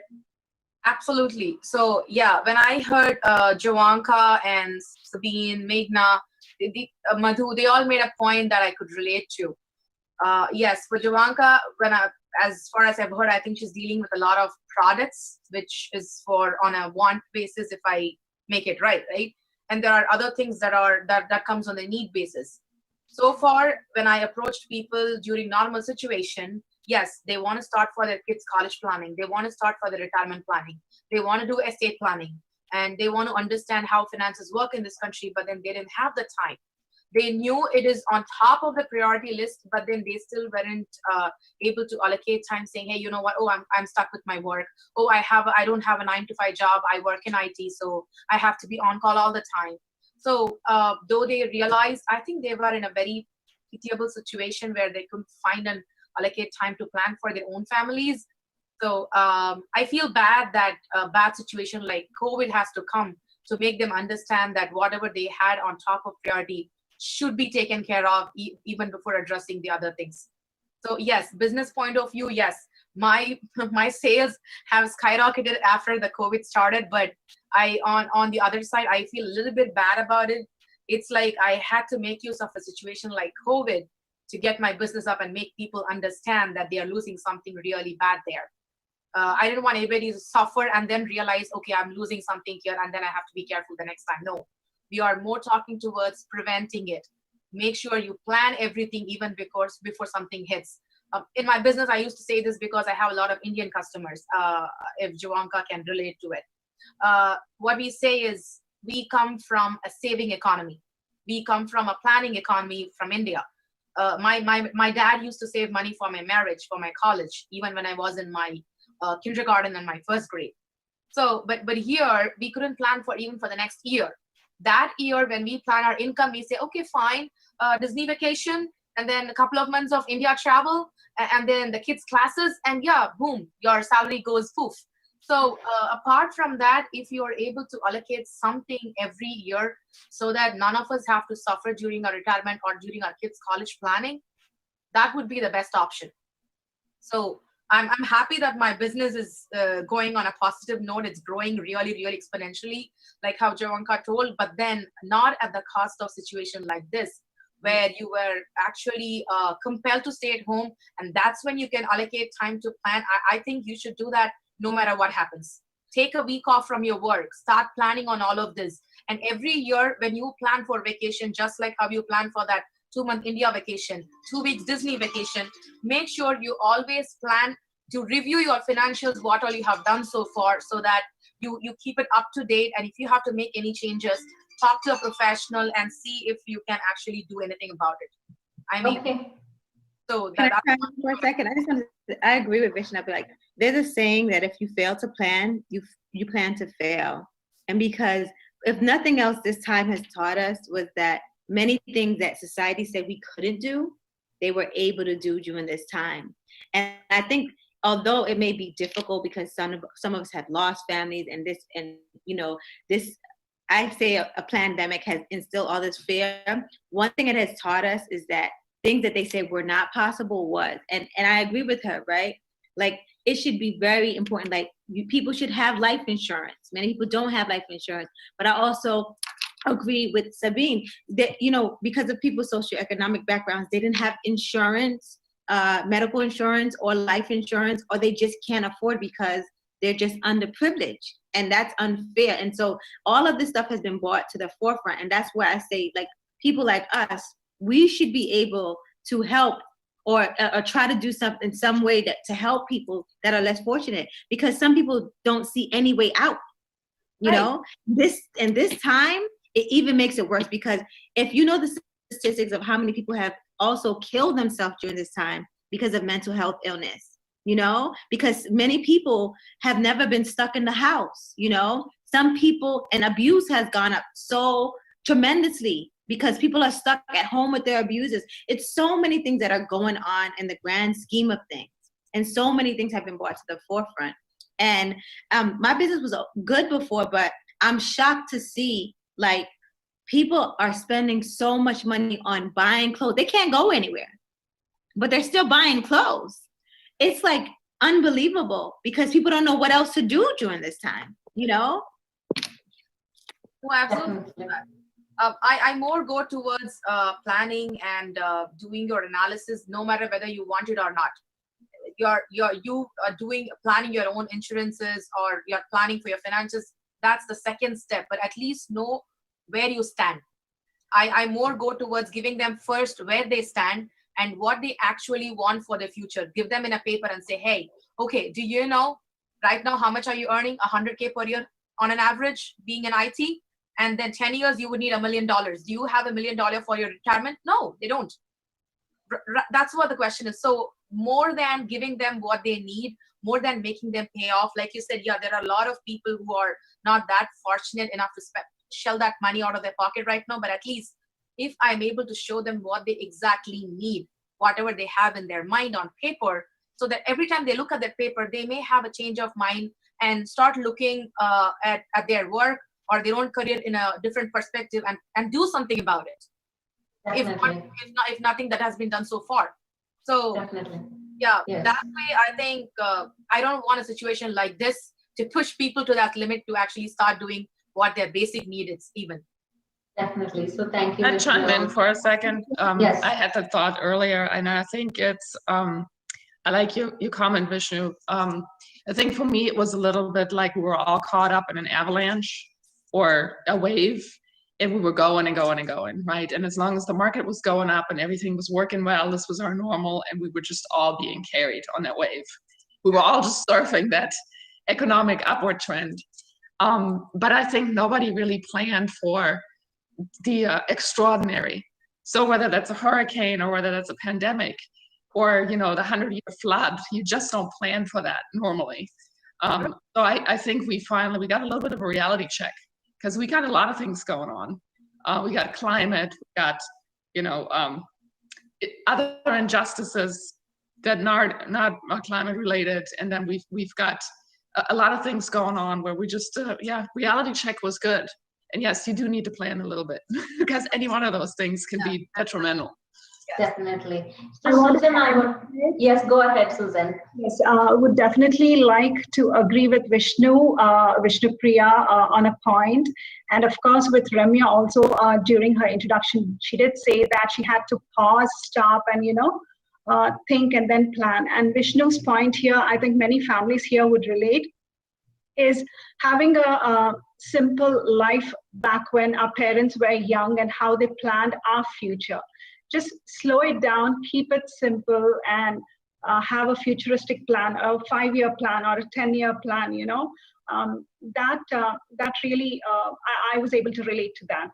Absolutely. So yeah, when I heard Jawanka and Sabine, Meghna, Madhu, they all made a point that I could relate to. Yes, for Jawanka, as far as I've heard, I think she's dealing with a lot of products, which is for on a want basis, if I make it right? And there are other things that comes on a need basis. So far, when I approached people during normal situation, yes, they want to start for their kids' college planning. They want to start for their retirement planning. They want to do estate planning, and they want to understand how finances work in this country, but then they didn't have the time. They knew it is on top of the priority list, but then they still weren't able to allocate time, saying, hey, you know what? Oh, I'm stuck with my work. Oh, I don't have a 9-to-5 job. I work in IT, so I have to be on call all the time. So though they realized, I think they were in a very pitiable situation where they couldn't find and allocate time to plan for their own families. So I feel bad that a bad situation like COVID has to come to make them understand that whatever they had on top of priority should be taken care of even before addressing the other things. So yes, business point of view, yes, my sales have skyrocketed after the COVID started, but on the other side, I feel a little bit bad about it. It's like I had to make use of a situation like COVID to get my business up and make people understand that they are losing something really bad there. I didn't want anybody to suffer and then realize, okay, I'm losing something here and then I have to be careful the next time. No. We are more talking towards preventing it. Make sure you plan everything even before something hits. In my business, I used to say this because I have a lot of Indian customers, if Jawanka can relate to it. What we say is we come from a saving economy. We come from a planning economy from India. My dad used to save money for my marriage, for my college, even when I was in my kindergarten and my first grade. So, but here we couldn't plan for even for the next year. That year, when we plan our income, we say, okay, fine, Disney vacation, and then a couple of months of India travel, and then the kids' classes, and yeah, boom, your salary goes poof. So apart from that, if you are able to allocate something every year so that none of us have to suffer during our retirement or during our kids' college planning, that would be the best option. So I'm happy that my business is going on a positive note. It's growing really, really exponentially, like how Javanka told, but then not at the cost of situation like this, where you were actually compelled to stay at home. And that's when you can allocate time to plan. I think you should do that no matter what happens. Take a week off from your work, start planning on all of this. And every year when you plan for vacation, just like how you plan for that 2-month India vacation, 2 weeks Disney vacation, make sure you always plan to review your financials, what all you have done so far, so that you keep it up to date. And if you have to make any changes, talk to a professional and see if you can actually do anything about it. I mean, Okay. so Can that, I chime in for a second? I just want to, I agree with Vishnu. Like, there's a saying that if you fail to plan, you plan to fail. And because if nothing else this time has taught us was that many things that society said we couldn't do, they were able to do during this time. And I think although it may be difficult because some of us have lost families and this, I say a pandemic has instilled all this fear. One thing it has taught us is that things that they said were not possible was, and I agree with her, right? Like, it should be very important. Like, people should have life insurance. Many people don't have life insurance, but I also agree with Sabine that, because of people's socioeconomic backgrounds, they didn't have insurance, medical insurance or life insurance, or they just can't afford because they're just underprivileged, and that's unfair. And so all of this stuff has been brought to the forefront, and that's why I say, like, people like us, we should be able to help or try to do something, some way to help people that are less fortunate, because some people don't see any way out. You know, this time, it even makes it worse, because if you know the statistics of how many people have also killed themselves during this time because of mental health illness, because many people have never been stuck in the house, some people, and abuse has gone up so tremendously because people are stuck at home with their abusers. It's so many things that are going on in the grand scheme of things. And so many things have been brought to the forefront. And my business was good before, but I'm shocked to see, like, people are spending so much money on buying clothes. They can't go anywhere, but they're still buying clothes. It's like unbelievable because people don't know what else to do during this time, Well, absolutely. I more go towards planning and doing your analysis, no matter whether you want it or not. You are planning your own insurances, or you're planning for your finances. That's the second step, but at least know where you stand. I more go towards giving them first where they stand and what they actually want for the future. Give them in a paper and say, hey, okay, do you know right now how much are you earning? $100K per year on an average being in IT? And then 10 years, you would need $1 million. Do you have $1 million for your retirement? No, they don't. That's what the question is. So more than giving them what they need, more than making them pay off, like you said, yeah, there are a lot of people who are not that fortunate enough to shell that money out of their pocket right now. But at least if I'm able to show them what they exactly need, whatever they have in their mind on paper, so that every time they look at that paper, they may have a change of mind and start looking at their work or their own career in a different perspective and do something about it. If nothing that has been done so far. So yeah, Yes. that way I think I don't want a situation like this to push people to that limit to actually start doing what their basic need is even. Definitely. So thank you. Can I chime in for a second? Yes. I had the thought earlier, and I think it's, I like your comment, Vishnu. I think for me, it was a little bit like we were all caught up in an avalanche or a wave, and we were going and going and going, right? And as long as the market was going up and everything was working well, this was our normal, and we were just all being carried on that wave. We were all just surfing that economic upward trend. But I think nobody really planned for the extraordinary. So whether that's a hurricane or whether that's a pandemic or, the 100-year flood, you just don't plan for that normally. So I think we got a little bit of a reality check because we got a lot of things going on. We got climate, we got, other injustices that not climate related. And then we've got a lot of things going on where we just, reality check was good. And yes, you do need to plan a little bit because any one of those things can be detrimental. Definitely. So Susan, yes, go ahead, Susan. Yes, I would definitely like to agree with Vishnu Priya on a point. And of course, with Ramya also during her introduction, she did say that she had to pause, stop, and, think and then plan. And Vishnu's point here, I think many families here would relate, is having a simple life back when our parents were young and how they planned our future. Just slow it down, keep it simple, and have a futuristic plan, a 5-year plan or a 10-year plan, that really, I was able to relate to that.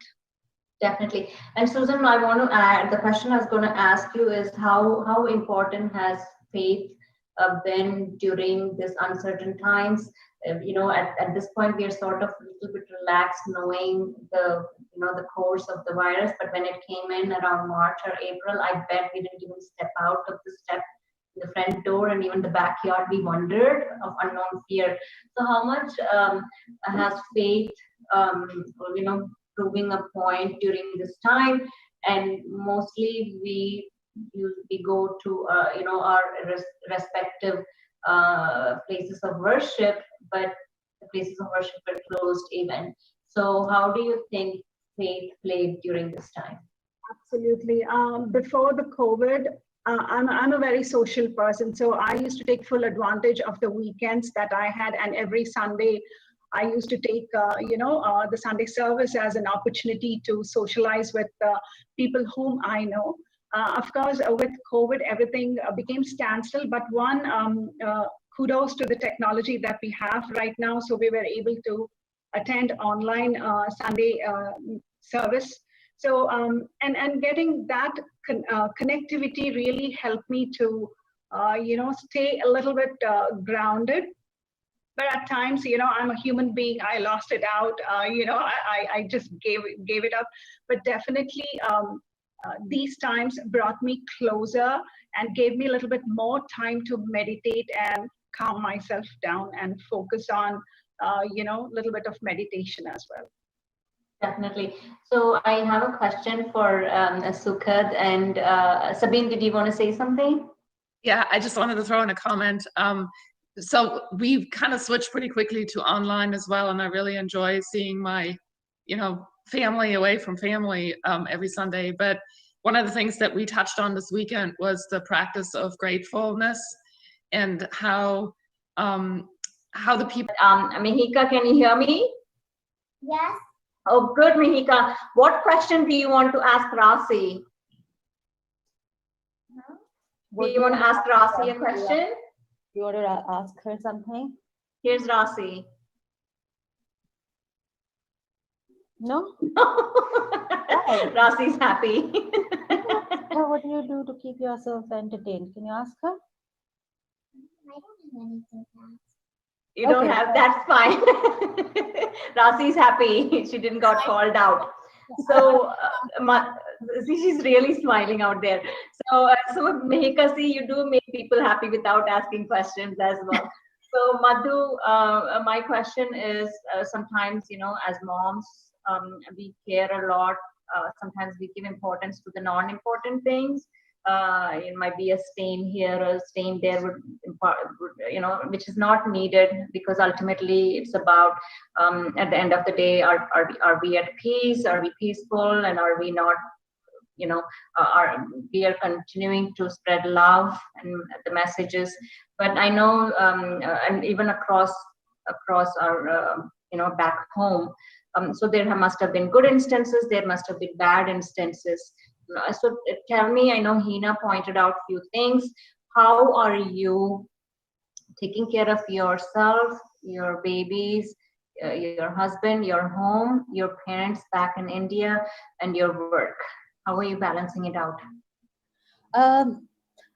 Definitely. And Susan, I want to add, the question I was going to ask you is how important has faith been during this uncertain times? At this point, we are sort of a little bit relaxed knowing the course of the virus. But when it came in around March or April, I bet we didn't even step out of the front door and even the backyard. We wondered of unknown fear. So how much has faith, proving a point during this time? And mostly we go to our respective places of worship, but the places of worship were closed even. So how do you think faith played during this time? Absolutely. Before the COVID, I'm a very social person, so I used to take full advantage of the weekends that I had, and every Sunday I used to take the Sunday service as an opportunity to socialize with people whom I know. Of course, with COVID, everything became standstill, but one, kudos to the technology that we have right now. So we were able to attend online Sunday service. So, and getting that connectivity really helped me to, stay a little bit grounded. But at times, I'm a human being. I lost it out. I just gave it up. But definitely, these times brought me closer and gave me a little bit more time to meditate and calm myself down and focus on, a little bit of meditation as well. Definitely. So I have a question for Sukhad and Sabine. Did you want to say something? Yeah, I just wanted to throw in a comment. So we kind of switched pretty quickly to online as well, and I really enjoy seeing my, family away from family every Sunday. But one of the things that we touched on this weekend was the practice of gratefulness and how the people. Mihika, can you hear me? Yes. Oh, good, Mihika. What question do you want to ask Rasi? Do you want to ask Rasi a question? You want to ask her something? Here's Rasi. No? Rasi's happy. What do you do to keep yourself entertained? Can you ask her? I don't have anything to ask. You don't have, that's fine. Rasi's happy. She didn't got called out. So she's really smiling out there. So Mihika, see, you do make people happy without asking questions as well. So Madhu, my question is, sometimes, as moms, we care a lot. Sometimes we give importance to the non-important things. It might be a stain here or a stain there, which is not needed, because ultimately it's about, at the end of the day, are we at peace? Are we peaceful? And are we not, we are continuing to spread love and the messages. But I know, and even across our, back home, so there must have been good instances, there must have been bad instances. So tell me, I know Hina pointed out a few things. How are you taking care of yourself, your babies, your husband, your home, your parents back in India, and your work? How are you balancing it out?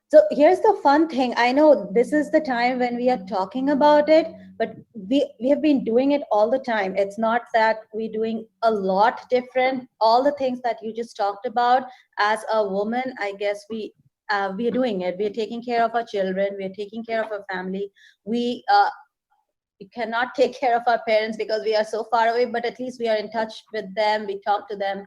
So here's the fun thing. I know this is the time when we are talking about it, but we have been doing it all the time. It's not that we're doing a lot different. All the things that you just talked about, as a woman, I guess we are doing it. We're taking care of our children. We're taking care of our family. We cannot take care of our parents because we are so far away, but at least we are in touch with them. We talk to them.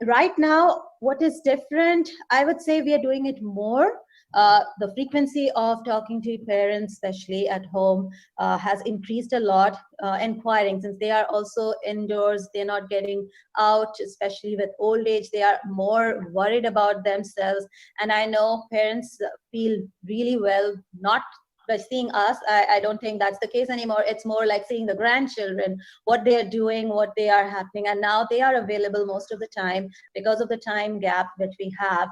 Right now, what is different, I would say we are doing it more. The frequency of talking to parents, especially at home, has increased a lot. Inquiring, since they are also indoors, they're not getting out, especially with old age, they are more worried about themselves. And I know parents feel really well, not by seeing us. I don't think that's the case anymore. It's more like seeing the grandchildren, what they are doing, what they are happening. And now they are available most of the time because of the time gap that we have.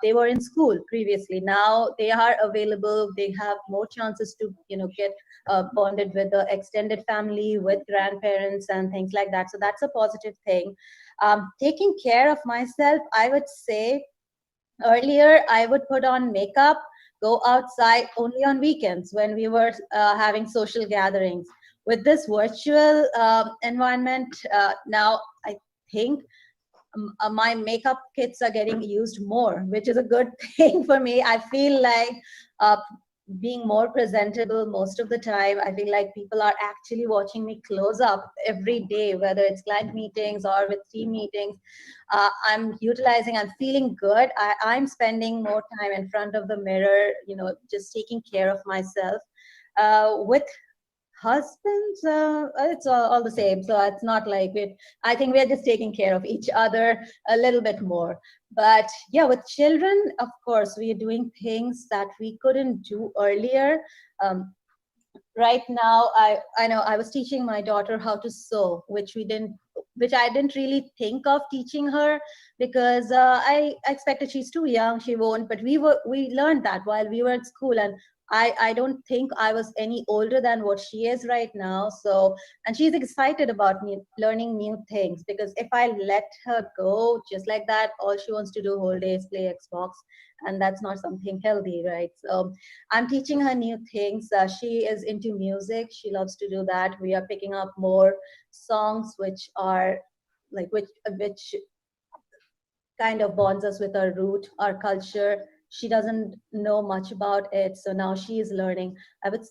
They were in school previously. Now they are available. They have more chances to, get bonded with the extended family, with grandparents and things like that. So that's a positive thing. Taking care of myself, I would say earlier I would put on makeup, go outside only on weekends when we were having social gatherings. With this virtual environment, now I think my makeup kits are getting used more, which is a good thing for me. I feel like being more presentable most of the time. I feel like people are actually watching me close up every day, whether it's client meetings or with team meetings. I'm feeling good. I'm spending more time in front of the mirror, just taking care of myself. With husbands, it's all the same. So it's not like I think we're just taking care of each other a little bit more. But yeah, with children, of course, we are doing things that we couldn't do earlier. Right now, I know I was teaching my daughter how to sew, which I didn't really think of teaching her, because I expected she's too young, she won't. But we learned that while we were at school, and I don't think I was any older than what she is right now. So, and she's excited about learning new things, because if I let her go just like that, all she wants to do whole day is play Xbox, and that's not something healthy, right? So I'm teaching her new things. She is into music. She loves to do that. We are picking up more songs which are like which kind of bonds us with our root, our culture. She doesn't know much about it, so now she is learning. I would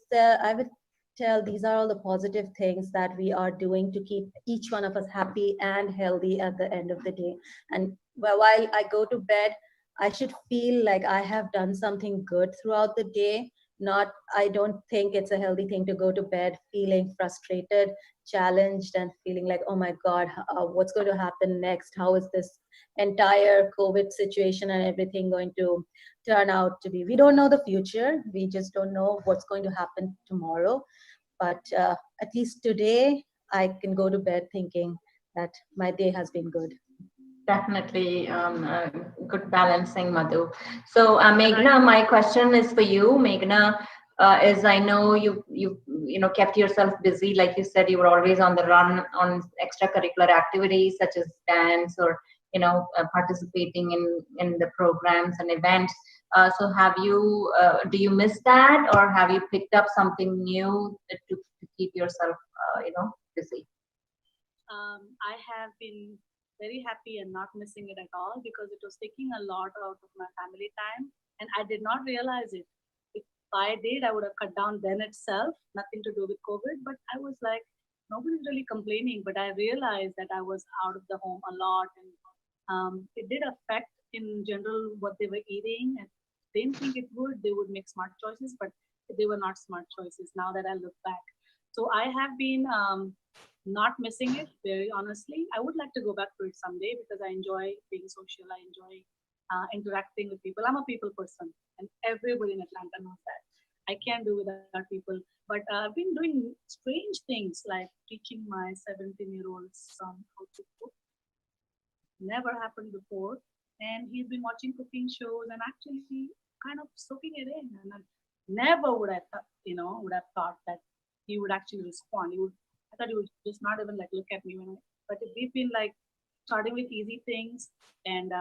tell these are all the positive things that we are doing to keep each one of us happy and healthy at the end of the day. And while I go to bed, I should feel like I have done something good throughout the day. I don't think it's a healthy thing to go to bed feeling frustrated, challenged, and feeling like, oh my God, what's going to happen next? How is this entire COVID situation and everything going to turn out to be? We don't know the future. We just don't know what's going to happen tomorrow. But at least today, I can go to bed thinking that my day has been good. Definitely good balancing, Madhu. So Meghna, my question is for you. Meghna, is I know you kept yourself busy. Like you said, you were always on the run on extracurricular activities such as dance or participating in the programs and events. So do you miss that, or have you picked up something new to keep yourself busy? I have been very happy and not missing it at all, because it was taking a lot out of my family time, and I did not realize it. If I did, I would have cut down then itself, nothing to do with COVID. But I was like, nobody's really complaining, but I realized that I was out of the home a lot, and it did affect in general what they were eating, and they didn't think it would. They would make smart choices, but they were not smart choices now that I look back. So I have been not missing it, very honestly. I would like to go back to it someday, because I enjoy being social. I enjoy interacting with people. I'm a people person, and everybody in Atlanta knows that. I can't do without people. But I've been doing strange things, like teaching my 17-year-old son how to cook. Never happened before. And he's been watching cooking shows and actually kind of soaking it in. And I never would have thought that he would actually respond. I thought he would just not even like look at me but we've been like starting with easy things, and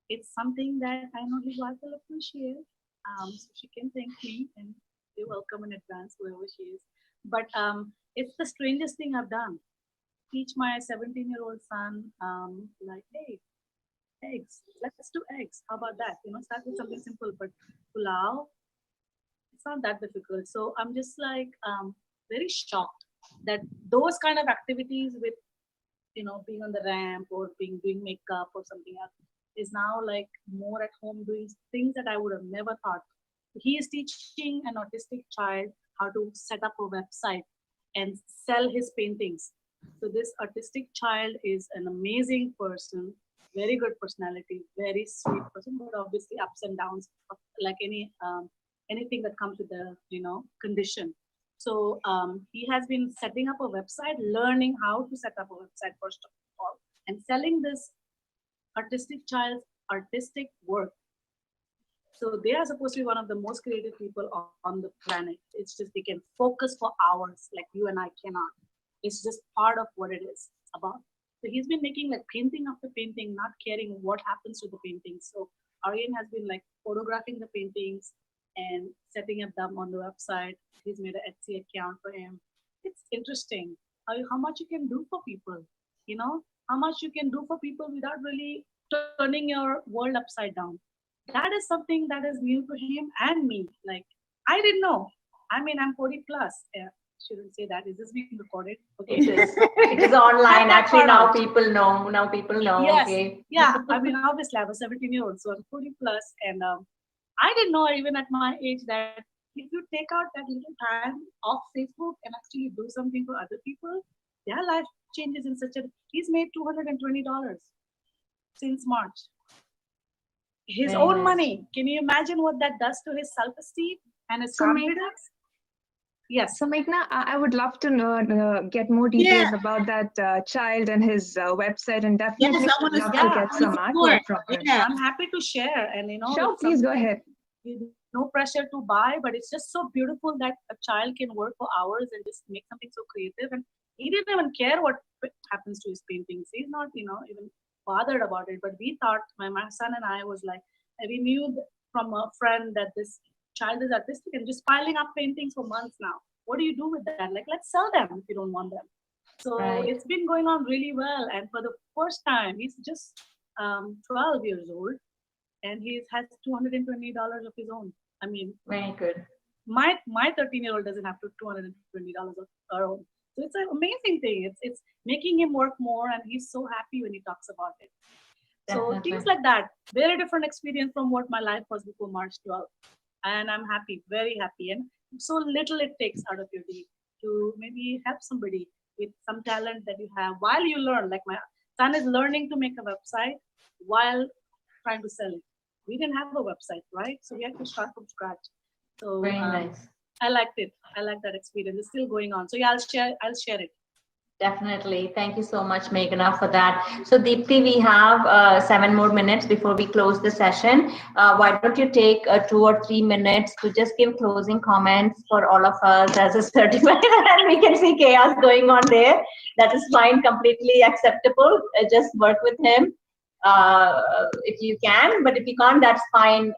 it's something that I know his wife will appreciate. So she can thank me, and you're welcome in advance, whoever she is. But it's the strangest thing I've done. Teach my 17-year-old son, like, hey, eggs. Let's do eggs. How about that? Start with something simple, but pulao, it's not that difficult. So I'm just like very shocked that those kind of activities with, being on the ramp or doing makeup or something else is now like more at home doing things that I would have never thought. He is teaching an autistic child how to set up a website and sell his paintings. So this autistic child is an amazing person, very good personality, very sweet person, but obviously ups and downs like anything that comes with the condition. So he has been setting up a website, learning how to set up a website first of all, and selling this artistic child's artistic work. So they are supposed to be one of the most creative people on the planet. It's just they can focus for hours like you and I cannot. It's just part of what it is about. So he's been making like painting after painting, not caring what happens to the paintings. So Aryan has been like photographing the paintings and setting up them on the website. He's made an Etsy account for him. It's interesting how much you can do for people, how much you can do for people without really turning your world upside down. That is something that is new to him and me. Like, I didn't know. I mean, I'm 40 plus. Yeah, shouldn't say that. Is this being recorded? Okay. It is online. Actually, now people know. Now people know. Yes. Okay. Yeah. I mean, obviously, I was 17-year-old, so I'm 40 plus, and I didn't know even at my age that if you take out that little time off Facebook and actually do something for other people, their life changes in such a. He's made $220 since March. His Very own nice. money. Can you imagine what that does to his self-esteem and his confidence? Yes. So Meghna, I would love to know, get more details about that child and his website, and definitely Yes, would love to get some artwork from him. I'm happy to share, and Sure, it's please go something- ahead. No pressure to buy, but it's just so beautiful that a child can work for hours and just make something so creative. And he didn't even care what happens to his paintings. He's not, even bothered about it. But we thought, my son and I was like, we knew from a friend that this child is artistic and just piling up paintings for months now. What do you do with that? Like, let's sell them if you don't want them. So Right. it's been going on really well. And for the first time, he's just 12 years old. And he has $220 of his own. I mean, Very good. my 13-year-old doesn't have $220 of her own. So it's an amazing thing. It's making him work more, and he's so happy when he talks about it. So Definitely. things like that, very different experience from what my life was before March 12th. And I'm happy, very happy. And so little it takes out of your day to maybe help somebody with some talent that you have while you learn. Like my son is learning to make a website while trying to sell it. We didn't have a website, right? So we had to start from scratch. So Very nice. I liked it. I like that experience. It's still going on. So yeah, I'll share it. Definitely. Thank you so much, Meghna, for that. So Deepthi, we have 7 more minutes before we close the session. Why don't you take 2 or 3 minutes to just give closing comments for all of us as a certified, and we can see chaos going on there. That is fine, completely acceptable. Just work with him if you can, but if you can't, that's fine.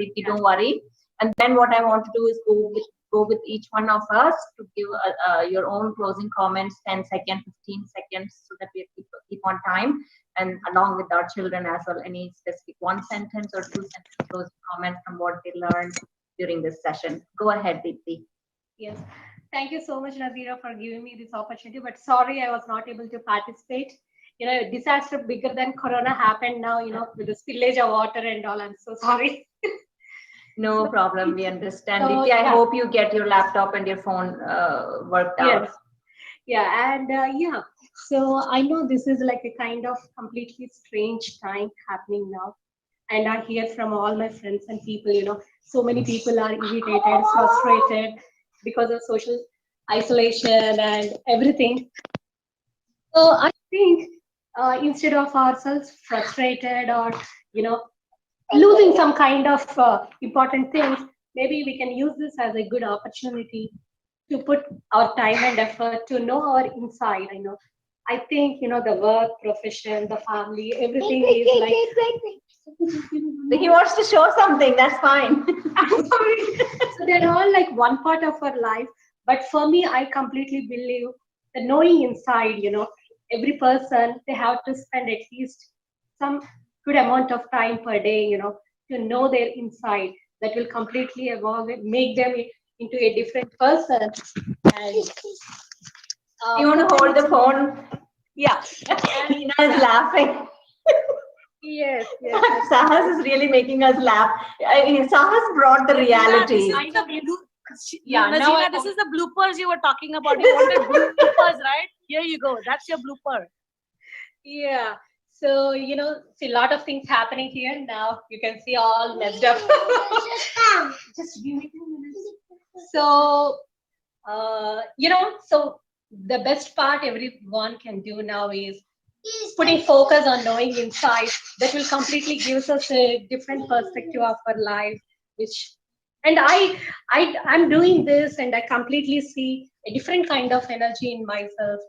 Deepthi, don't worry. And then what I want to do is go with each one of us to give your own closing comments, 10 seconds, 15 seconds, so that we keep on time, and along with our children as well, any specific 1 sentence or 2 sentence closing comments from what they learned during this session. Go ahead, Deepthi. Yes. Thank you so much, Nadira, for giving me this opportunity. But sorry, I was not able to participate. A disaster bigger than Corona happened now, with the spillage of water and all. I'm so sorry. No problem. We understand. So, Deepthi, I yeah. hope you get your laptop and your phone worked out. Yes. Yeah. And yeah. So I know this is like a kind of completely strange time happening now. And I hear from all my friends and people, so many people are irritated, frustrated because of social isolation and everything. So I think instead of ourselves frustrated or, losing some kind of important things, maybe we can use this as a good opportunity to put our time and effort to know our inside. I think, the work, profession, the family, everything is like. He wants to show something, that's fine. I'm sorry. So they're all like one part of our life, But for me, I completely believe that knowing inside, every person, they have to spend at least some good amount of time per day, to know their inside. That will completely evolve it, make them into a different person. And You want to hold the phone? Yeah. Sabina is laughing. Yes, Sahas is really making us laugh. Sahas brought the reality. Yeah, now Nazina, this is the bloopers you were talking about. You wanted bloopers, right? Here you go. That's your blooper. Yeah. So, see a lot of things happening here now. You can see all messed up. Just give me 2 minutes. So, so the best part everyone can do now is putting focus on knowing inside. That will completely gives us a different perspective of our life, and I'm doing this, and I completely see a different kind of energy in myself.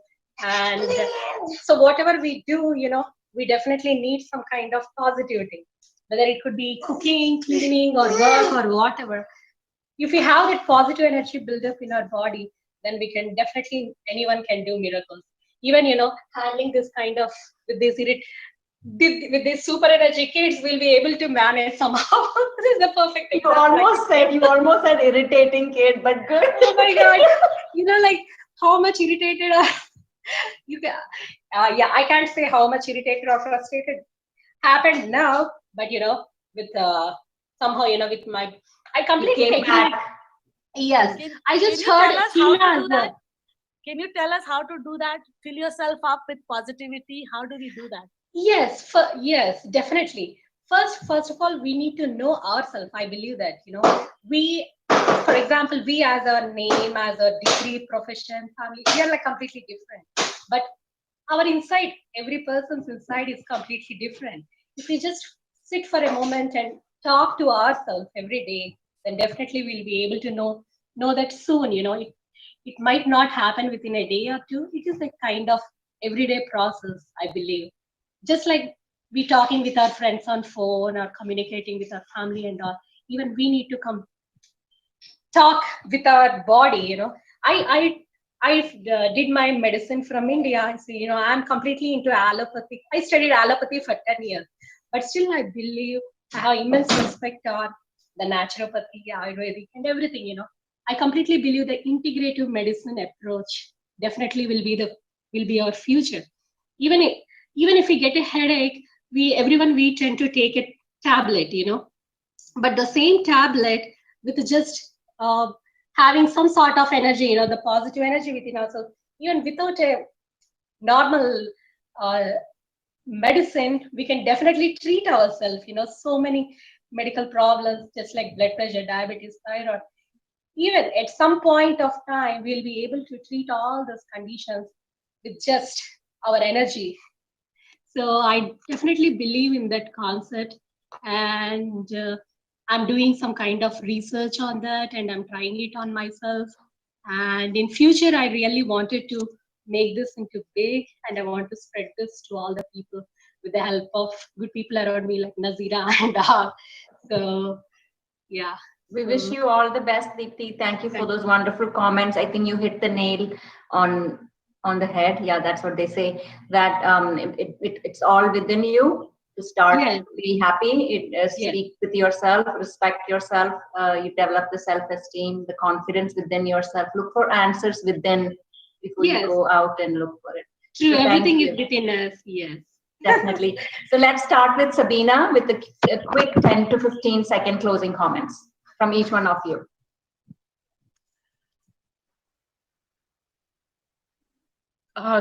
And so whatever we do, we definitely need some kind of positivity, whether it could be cooking, cleaning, or work, or whatever. If we have that positive energy build up in our body, then we can definitely, anyone can do miracles. Even, handling this kind of, with this super energy, kids will be able to manage somehow. This is the perfect You almost said irritating kid, but good. Oh my God. Like how much irritated you can, I can't say how much irritated or frustrated happened now, but with somehow, with my, I completely came back. Yes, I just Can you heard tell us how to Tina do as that? well. Can you tell us how to do that? Fill yourself up with positivity. How do we do that? Yes, yes, definitely. First of all, we need to know ourselves. I believe that, we, for example, we as a name, as a degree, profession, family, we are like completely different. But our inside, every person's inside is completely different. If we just sit for a moment and talk to ourselves every day, then definitely we'll be able to know that soon, it might not happen within a day or two. It is a kind of everyday process, I believe. Just like we talking with our friends on phone or communicating with our family and all, even we need to come talk with our body. I did my medicine from India. So, I'm completely into allopathy. I studied allopathy for 10 years, but still I believe I have immense respect for the naturopathy, Ayurvedic, and everything. I completely believe the integrative medicine approach definitely will be our future. Even if we get a headache, we tend to take a tablet, but the same tablet with just having some sort of energy, the positive energy within ourselves, even without a normal medicine, we can definitely treat ourselves. So many medical problems, just like blood pressure, diabetes, thyroid. Even at some point of time, we'll be able to treat all those conditions with just our energy. So I definitely believe in that concept, and I'm doing some kind of research on that, and I'm trying it on myself. And in future, I really wanted to make this into big, and I want to spread this to all the people with the help of good people around me like Nazira and so yeah. We wish you all the best, Deepti. Thank you for those wonderful comments. I think you hit the nail on the head. Yeah, that's what they say. That it's all within you to start. Yes. Be happy. Speak with yourself. Respect yourself. You develop the self-esteem, the confidence within yourself. Look for answers within before you go out and look for it. True. So Everything is within us. Yes. Definitely. So let's start with Sabina with a quick 10 to 15 second closing comments from each one of you.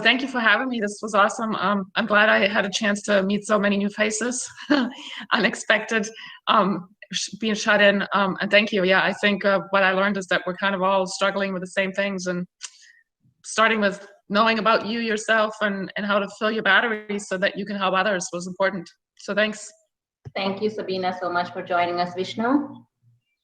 Thank you for having me. This was awesome. I'm glad I had a chance to meet so many new faces, unexpected, being shut in. And thank you. Yeah, I think what I learned is that we're kind of all struggling with the same things, and starting with knowing about you yourself and how to fill your batteries so that you can help others was important. So thanks. Thank you, Sabina, so much for joining us. Vishnu?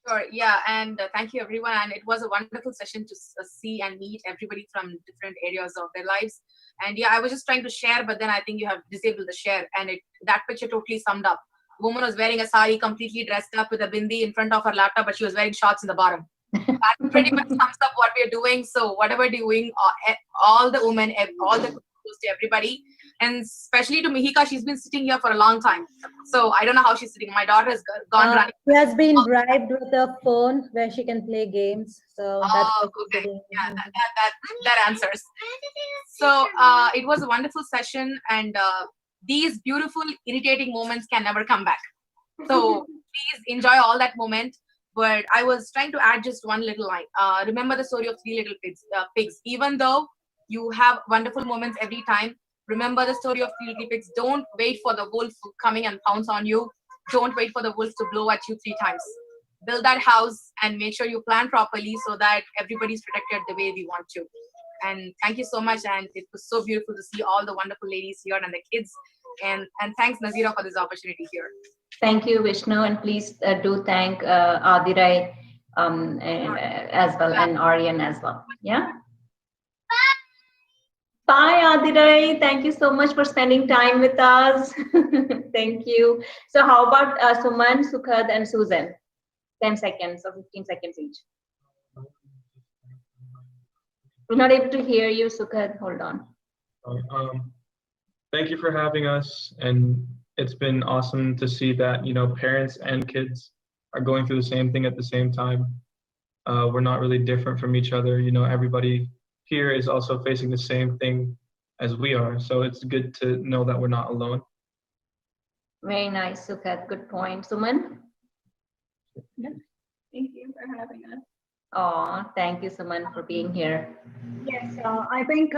Sure, yeah, and thank you everyone. And it was a wonderful session to see and meet everybody from different areas of their lives. And yeah, I was just trying to share, but then I think you have disabled the share, and that picture totally summed up. The woman was wearing a sari, completely dressed up with a bindi in front of her laptop, but she was wearing shorts in the bottom. That pretty much sums up what we're doing. So whatever doing, all the women, all the kudos to everybody, and especially to Mihika. She's been sitting here for a long time, so I don't know how she's sitting. My daughter has gone running. She has been bribed with a phone where she can play games. So that's Oh, what she's okay. doing. Yeah, that answers. So it was a wonderful session, and these beautiful, irritating moments can never come back. So please enjoy all that moment. But I was trying to add just one little line. Remember the story of three little pigs. Even though you have wonderful moments every time, remember the story of three little pigs. Don't wait for the wolf coming and pounce on you. Don't wait for the wolf to blow at you 3 times. Build that house and make sure you plan properly so that everybody's protected the way we want to. And thank you so much. And it was so beautiful to see all the wonderful ladies here and the kids. And thanks, Nazira, for this opportunity here. Thank you, Vishnu, and please do thank Adirai as well, and Aryan as well. Yeah. Bye, Adirai. Thank you so much for spending time with us. Thank you. So how about Suman, Sukhad, and Susan? 10 seconds or 15 seconds each. We're not able to hear you, Sukhad. Hold on. Thank you for having us, and it's been awesome to see that, you know, parents and kids are going through the same thing at the same time. We're not really different from each other. You know, everybody here is also facing the same thing as we are. So it's good to know that we're not alone. Very nice, Sukhad. Good point. Suman? Thank you for having us. Oh, thank you, Suman, for being here. Yes, I think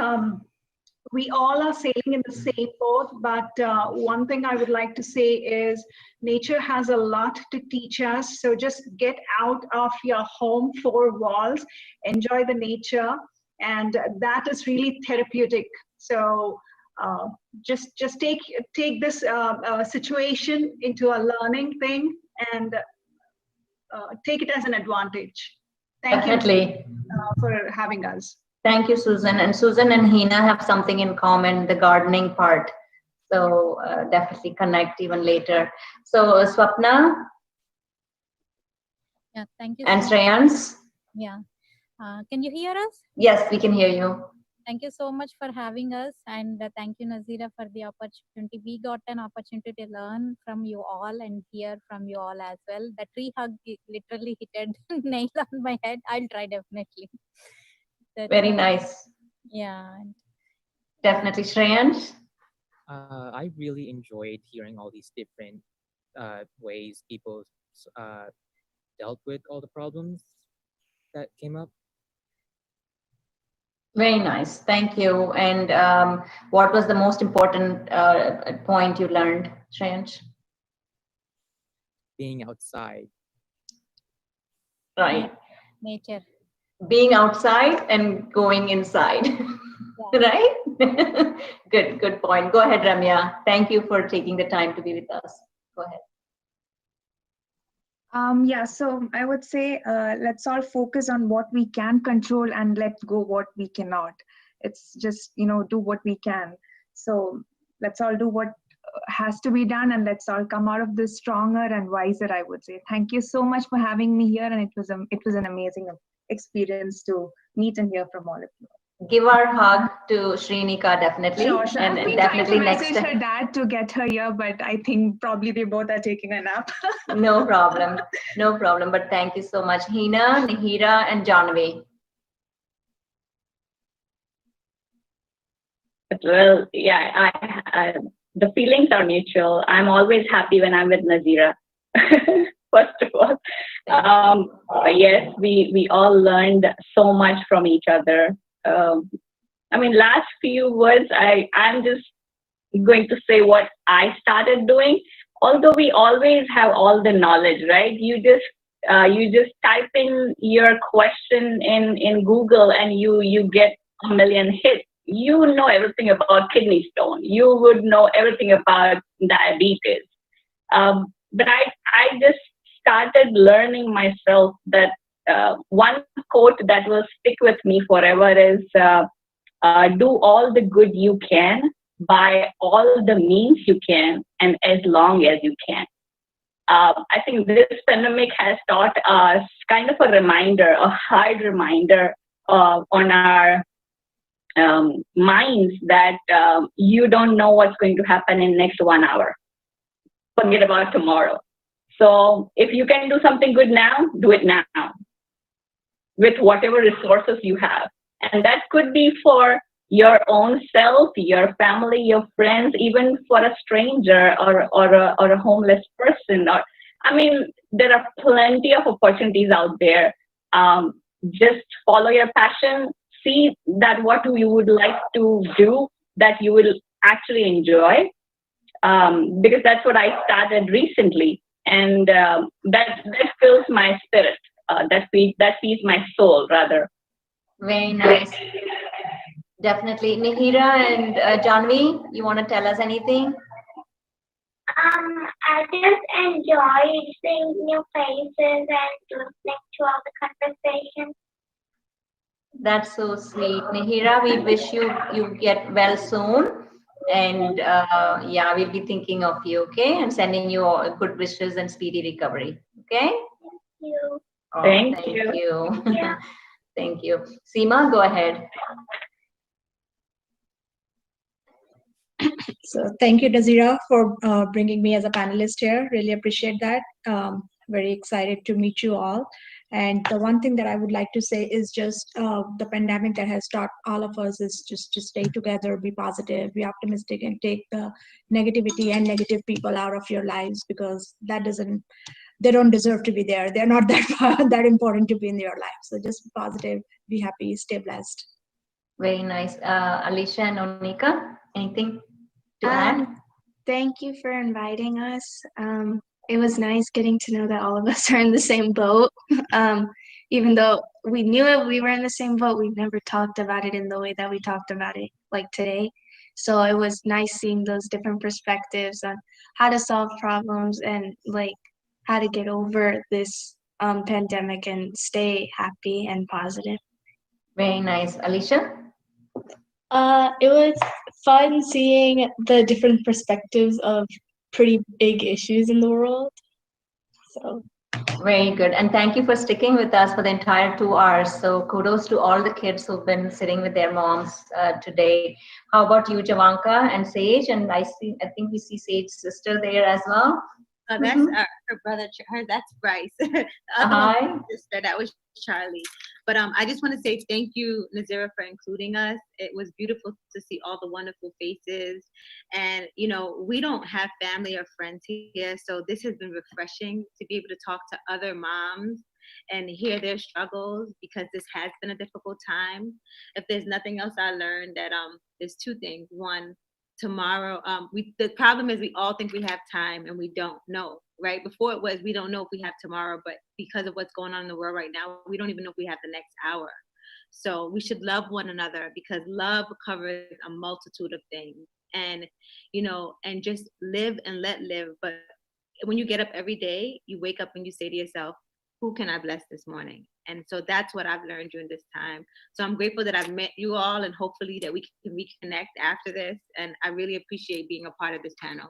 we all are sailing in the same boat, but one thing I would like to say is nature has a lot to teach us. So just get out of your home 4 walls, enjoy the nature, and that is really therapeutic. So just take this situation into a learning thing and take it as an advantage. Thank Definitely. you for having us. Thank you, Susan. And Susan and Hina have something in common, the gardening part. So definitely connect even later. So Swapna Yeah, thank you. and so much. Shreyans? Yeah. Can you hear us? Yes, we can hear you. Thank you so much for having us, and thank you, Nazira, for the opportunity. We got an opportunity to learn from you all and hear from you all as well. The tree hug literally hit a nail on my head. I'll try definitely. Very nice. Yeah. Definitely. Shreyans? I really enjoyed hearing all these different ways people dealt with all the problems that came up. Very nice. Thank you. And what was the most important point you learned, Shreyans? Being outside. Right. Nature. Being outside and going inside. Right? Good point. Go ahead, Ramya. Thank you for taking the time to be with us. Go ahead. Yeah, so I would say let's all focus on what we can control and let go what we cannot. It's just, you know, do what we can. So let's all do what has to be done, and let's all come out of this stronger and wiser, I would say. Thank you so much for having me here, and it was an amazing experience to meet and hear from all of you. Give our hug to Srinika, definitely. Sure. And I've been definitely trying to next message her dad to get her here, but I think probably they both are taking a nap. No problem. No problem. But thank you so much. Hina, Nihira, and Janvi. Well, yeah, I the feelings are mutual. I'm always happy when I'm with Nazira. First of all, yes, we all learned so much from each other. I mean, last few words, I'm just going to say what I started doing. Although we always have all the knowledge, right? You just type in your question in Google and you get a million hits. You know everything about kidney stone. You would know everything about diabetes. But I just started learning myself that one quote that will stick with me forever is do all the good you can by all the means you can and as long as you can. I think this pandemic has taught us kind of a reminder, a hard reminder on our minds that you don't know what's going to happen in next 1 hour. Forget about tomorrow. So if you can do something good now, do it now with whatever resources you have. And that could be for your own self, your family, your friends, even for a stranger or a homeless person. Or, I mean, there are plenty of opportunities out there. Just follow your passion, see that what you would like to do that you will actually enjoy. Because that's what I started recently. And that fills my spirit. That feeds my soul, rather. Very nice. Definitely. Mihira and Janvi, you want to tell us anything? I just enjoy seeing new faces and listening to all the conversations. That's so sweet. Mihira, we wish you get well soon. And yeah, we'll be thinking of you, okay? And sending you all good wishes and speedy recovery, okay? Thank you. Oh, Thank you. you. Thank you. Seema, go ahead. So thank you, Nazira, for bringing me as a panelist here. Really appreciate that. Very excited to meet you all. And the one thing that I would like to say is just the pandemic that has taught all of us is just to stay together, be positive, be optimistic, and take the negativity and negative people out of your lives, because they don't deserve to be there. They're not that important to be in your life. So just be positive, be happy, stay blessed. Very nice. Alicia and Onika, anything to add? Thank you for inviting us. It was nice getting to know that all of us are in the same boat. Even though we knew it, we were in the same boat, we never talked about it in the way that we talked about it like today. So it was nice seeing those different perspectives on how to solve problems and like how to get over this pandemic and stay happy and positive. Very nice. Alicia? It was fun seeing the different perspectives of pretty big issues in the world. So very good. And thank you for sticking with us for the entire 2 hours. So kudos to all the kids who've been sitting with their moms today. How about you, Javanka and Sage? And I think we see Sage's sister there as well. Oh, that's her brother. That's Bryce. The other one was her sister. That was Charlie. But I just want to say thank you, Nazira, for including us. It was beautiful to see all the wonderful faces. And, you know, we don't have family or friends here, so this has been refreshing to be able to talk to other moms and hear their struggles, because this has been a difficult time. If there's nothing else I learned, that there's 2 things. One, tomorrow, the problem is we all think we have time and we don't know, right? Before it was, we don't know if we have tomorrow, but because of what's going on in the world right now, we don't even know if we have the next hour. So we should love one another, because love covers a multitude of things. And, you know, and just live and let live. But when you get up every day, you wake up and you say to yourself, who can I bless this morning? And so that's what I've learned during this time. So I'm grateful that I've met you all, and hopefully that we can reconnect after this. And I really appreciate being a part of this panel.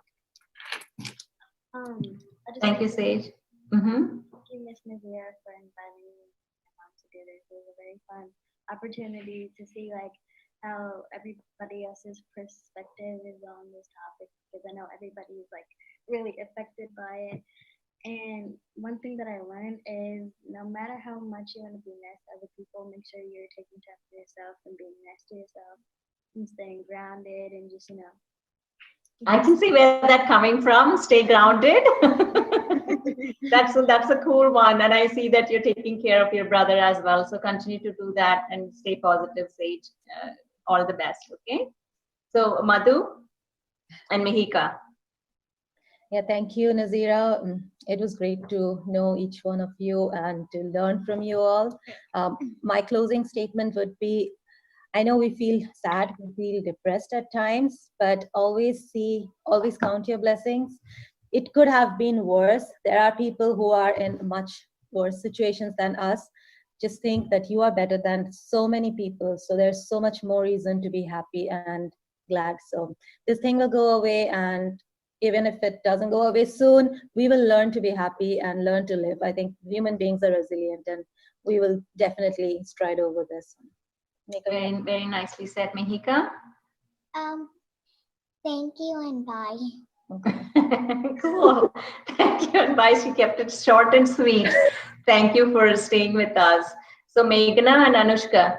Thank you, Sage. Thank you, Ms. Nazira, for inviting me and my mom to do this. It was a very fun opportunity to see like how everybody else's perspective is on this topic, because I know everybody is like really affected by it. And one thing that I learned is no matter how much you want to be nice to other people, make sure you're taking time for yourself and being nice to yourself and staying grounded and just, you know. I can see where that's coming from. Stay grounded. That's a cool one. And I see that you're taking care of your brother as well. So continue to do that and stay positive, Sage. All the best, okay? So Madhu and Mihika. Yeah, thank you, Nazira. It was great to know each one of you and to learn from you all. My closing statement would be, I know we feel sad, we feel depressed at times, but always count your blessings. It could have been worse. There are people who are in much worse situations than us. Just think that you are better than so many people. So there's so much more reason to be happy and glad. So this thing will go away, and even if it doesn't go away soon, we will learn to be happy and learn to live. I think human beings are resilient, and we will definitely stride over this. Very, very nicely said, Mihika. Thank you and bye. Cool. Thank you and bye. She kept it short and sweet. Thank you for staying with us. So Meghna and Anushka.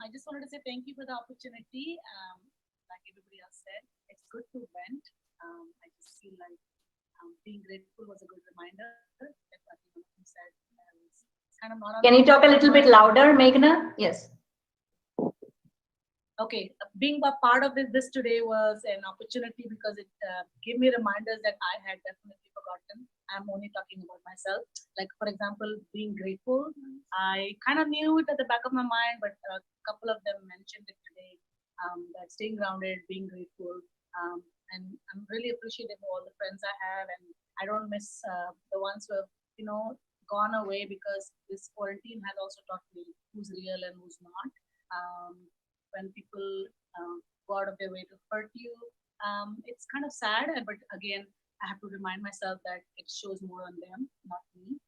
I just wanted to say thank you for the opportunity. Like everybody else said, it's good to vent. I just feel like being grateful was a good reminder. Like what you said, it's kind of not. Can you talk a little bit louder, Meghna? Yes. Okay, being a part of this today was an opportunity because it gave me reminders that I had definitely forgotten. I'm only talking about myself. Like, for example, being grateful. I kind of knew it at the back of my mind, but a couple of them mentioned it today, that staying grounded, being grateful. And I'm really appreciative of all the friends I have, and I don't miss the ones who have, gone away, because this quarantine has also taught me who's real and who's not. When people go out of their way to hurt you, it's kind of sad, but again, I have to remind myself that it shows more on them, not me.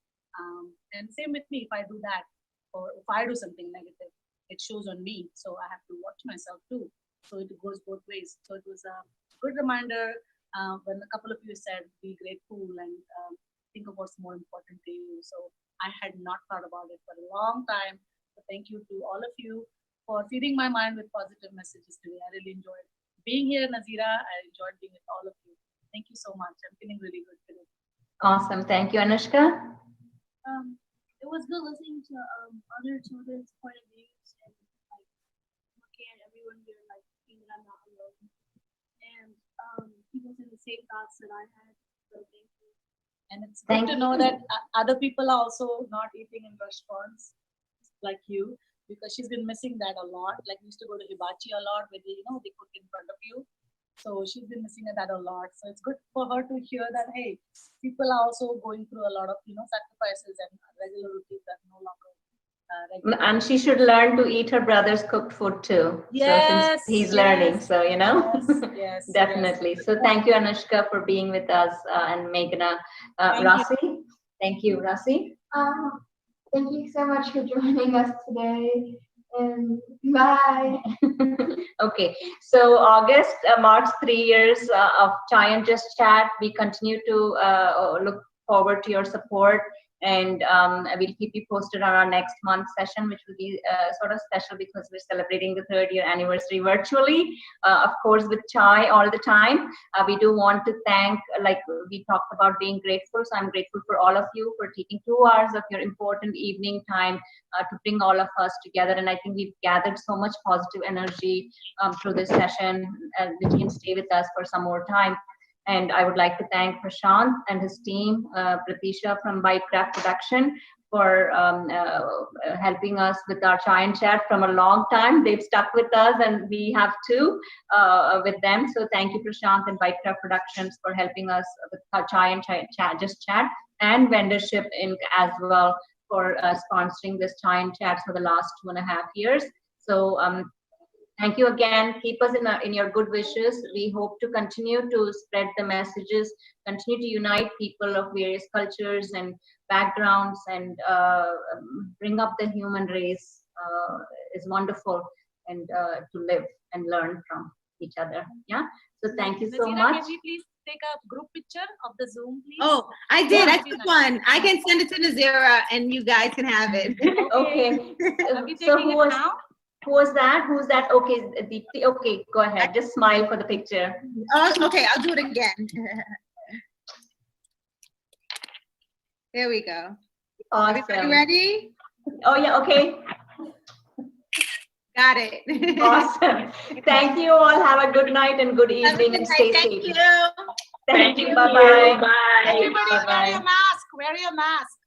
And same with me, if I do that, or if I do something negative, it shows on me. So I have to watch myself too. So it goes both ways. So it was a good reminder when a couple of you said, be grateful and think of what's more important to you. So I had not thought about it for a long time. So thank you to all of you for feeding my mind with positive messages today. I really enjoyed being here, Nazira. I enjoyed being with all of you. Thank you so much. I'm feeling really good today. Awesome. Thank you, Anushka. It was good listening to other children's point of views and like looking at everyone here, like seeing that I'm not alone. And people saying the same thoughts that I had. So thank you. And it's good to know that other people are also not eating in restaurants like you, because she's been missing that a lot. Like we used to go to hibachi a lot where they cook in front of you. So she's been missing that a lot. So it's good for her to hear that, hey, people are also going through a lot of, sacrifices, and regular routines that no longer regular. And she should learn to eat her brother's cooked food too. Yes, so since he's learning, so Yes, definitely. yes. So thank you, Anushka, for being with us, and Meghna. Rasi, thank you, Rasi. Thank you so much for joining us today, and bye. Okay, so August marks 3 years of Chai and Just Chat. We continue to look forward to your support, and we'll keep you posted on our next month session, which will be sort of special because we're celebrating the 3rd year anniversary virtually, of course, with Chai all the time. We do want to thank, like we talked about being grateful, so I'm grateful for all of you for taking 2 hours of your important evening time to bring all of us together. And I think we've gathered so much positive energy through this session, which can stay with us for some more time. And I would like to thank Prashant and his team, Pratisha from Bytecraft Production, for helping us with our Chai and Chat from a long time. They've stuck with us, and we have too with them. So thank you, Prashant and Bytecraft Productions, for helping us with our Chai and Chat, Just Chat, and Vendorship Inc. as well for sponsoring this Chai and Chat for the last 2.5 years. So thank you again. Keep us in your good wishes. We hope to continue to spread the messages, continue to unite people of various cultures and backgrounds, and bring up the human race is wonderful, and to live and learn from each other. Yeah. So thank you so Nazira, much. Can we please take a group picture of the Zoom, please? Oh, I did. Yeah. I took one. I can send it to Nazira and you guys can have it. Okay. Are we So taking who it was now? who was that? Who's that? Okay, Deepti. Okay, go ahead. Just smile for the picture. Oh, okay, I'll do it again. There we go. Awesome. Everybody ready? Oh yeah. Okay. Got it. Awesome. Thank you all. Have a good night and good evening, and stay safe. Thank you. Thank you. Bye bye. Bye. Everybody Bye-bye. wear your mask. Wear your mask.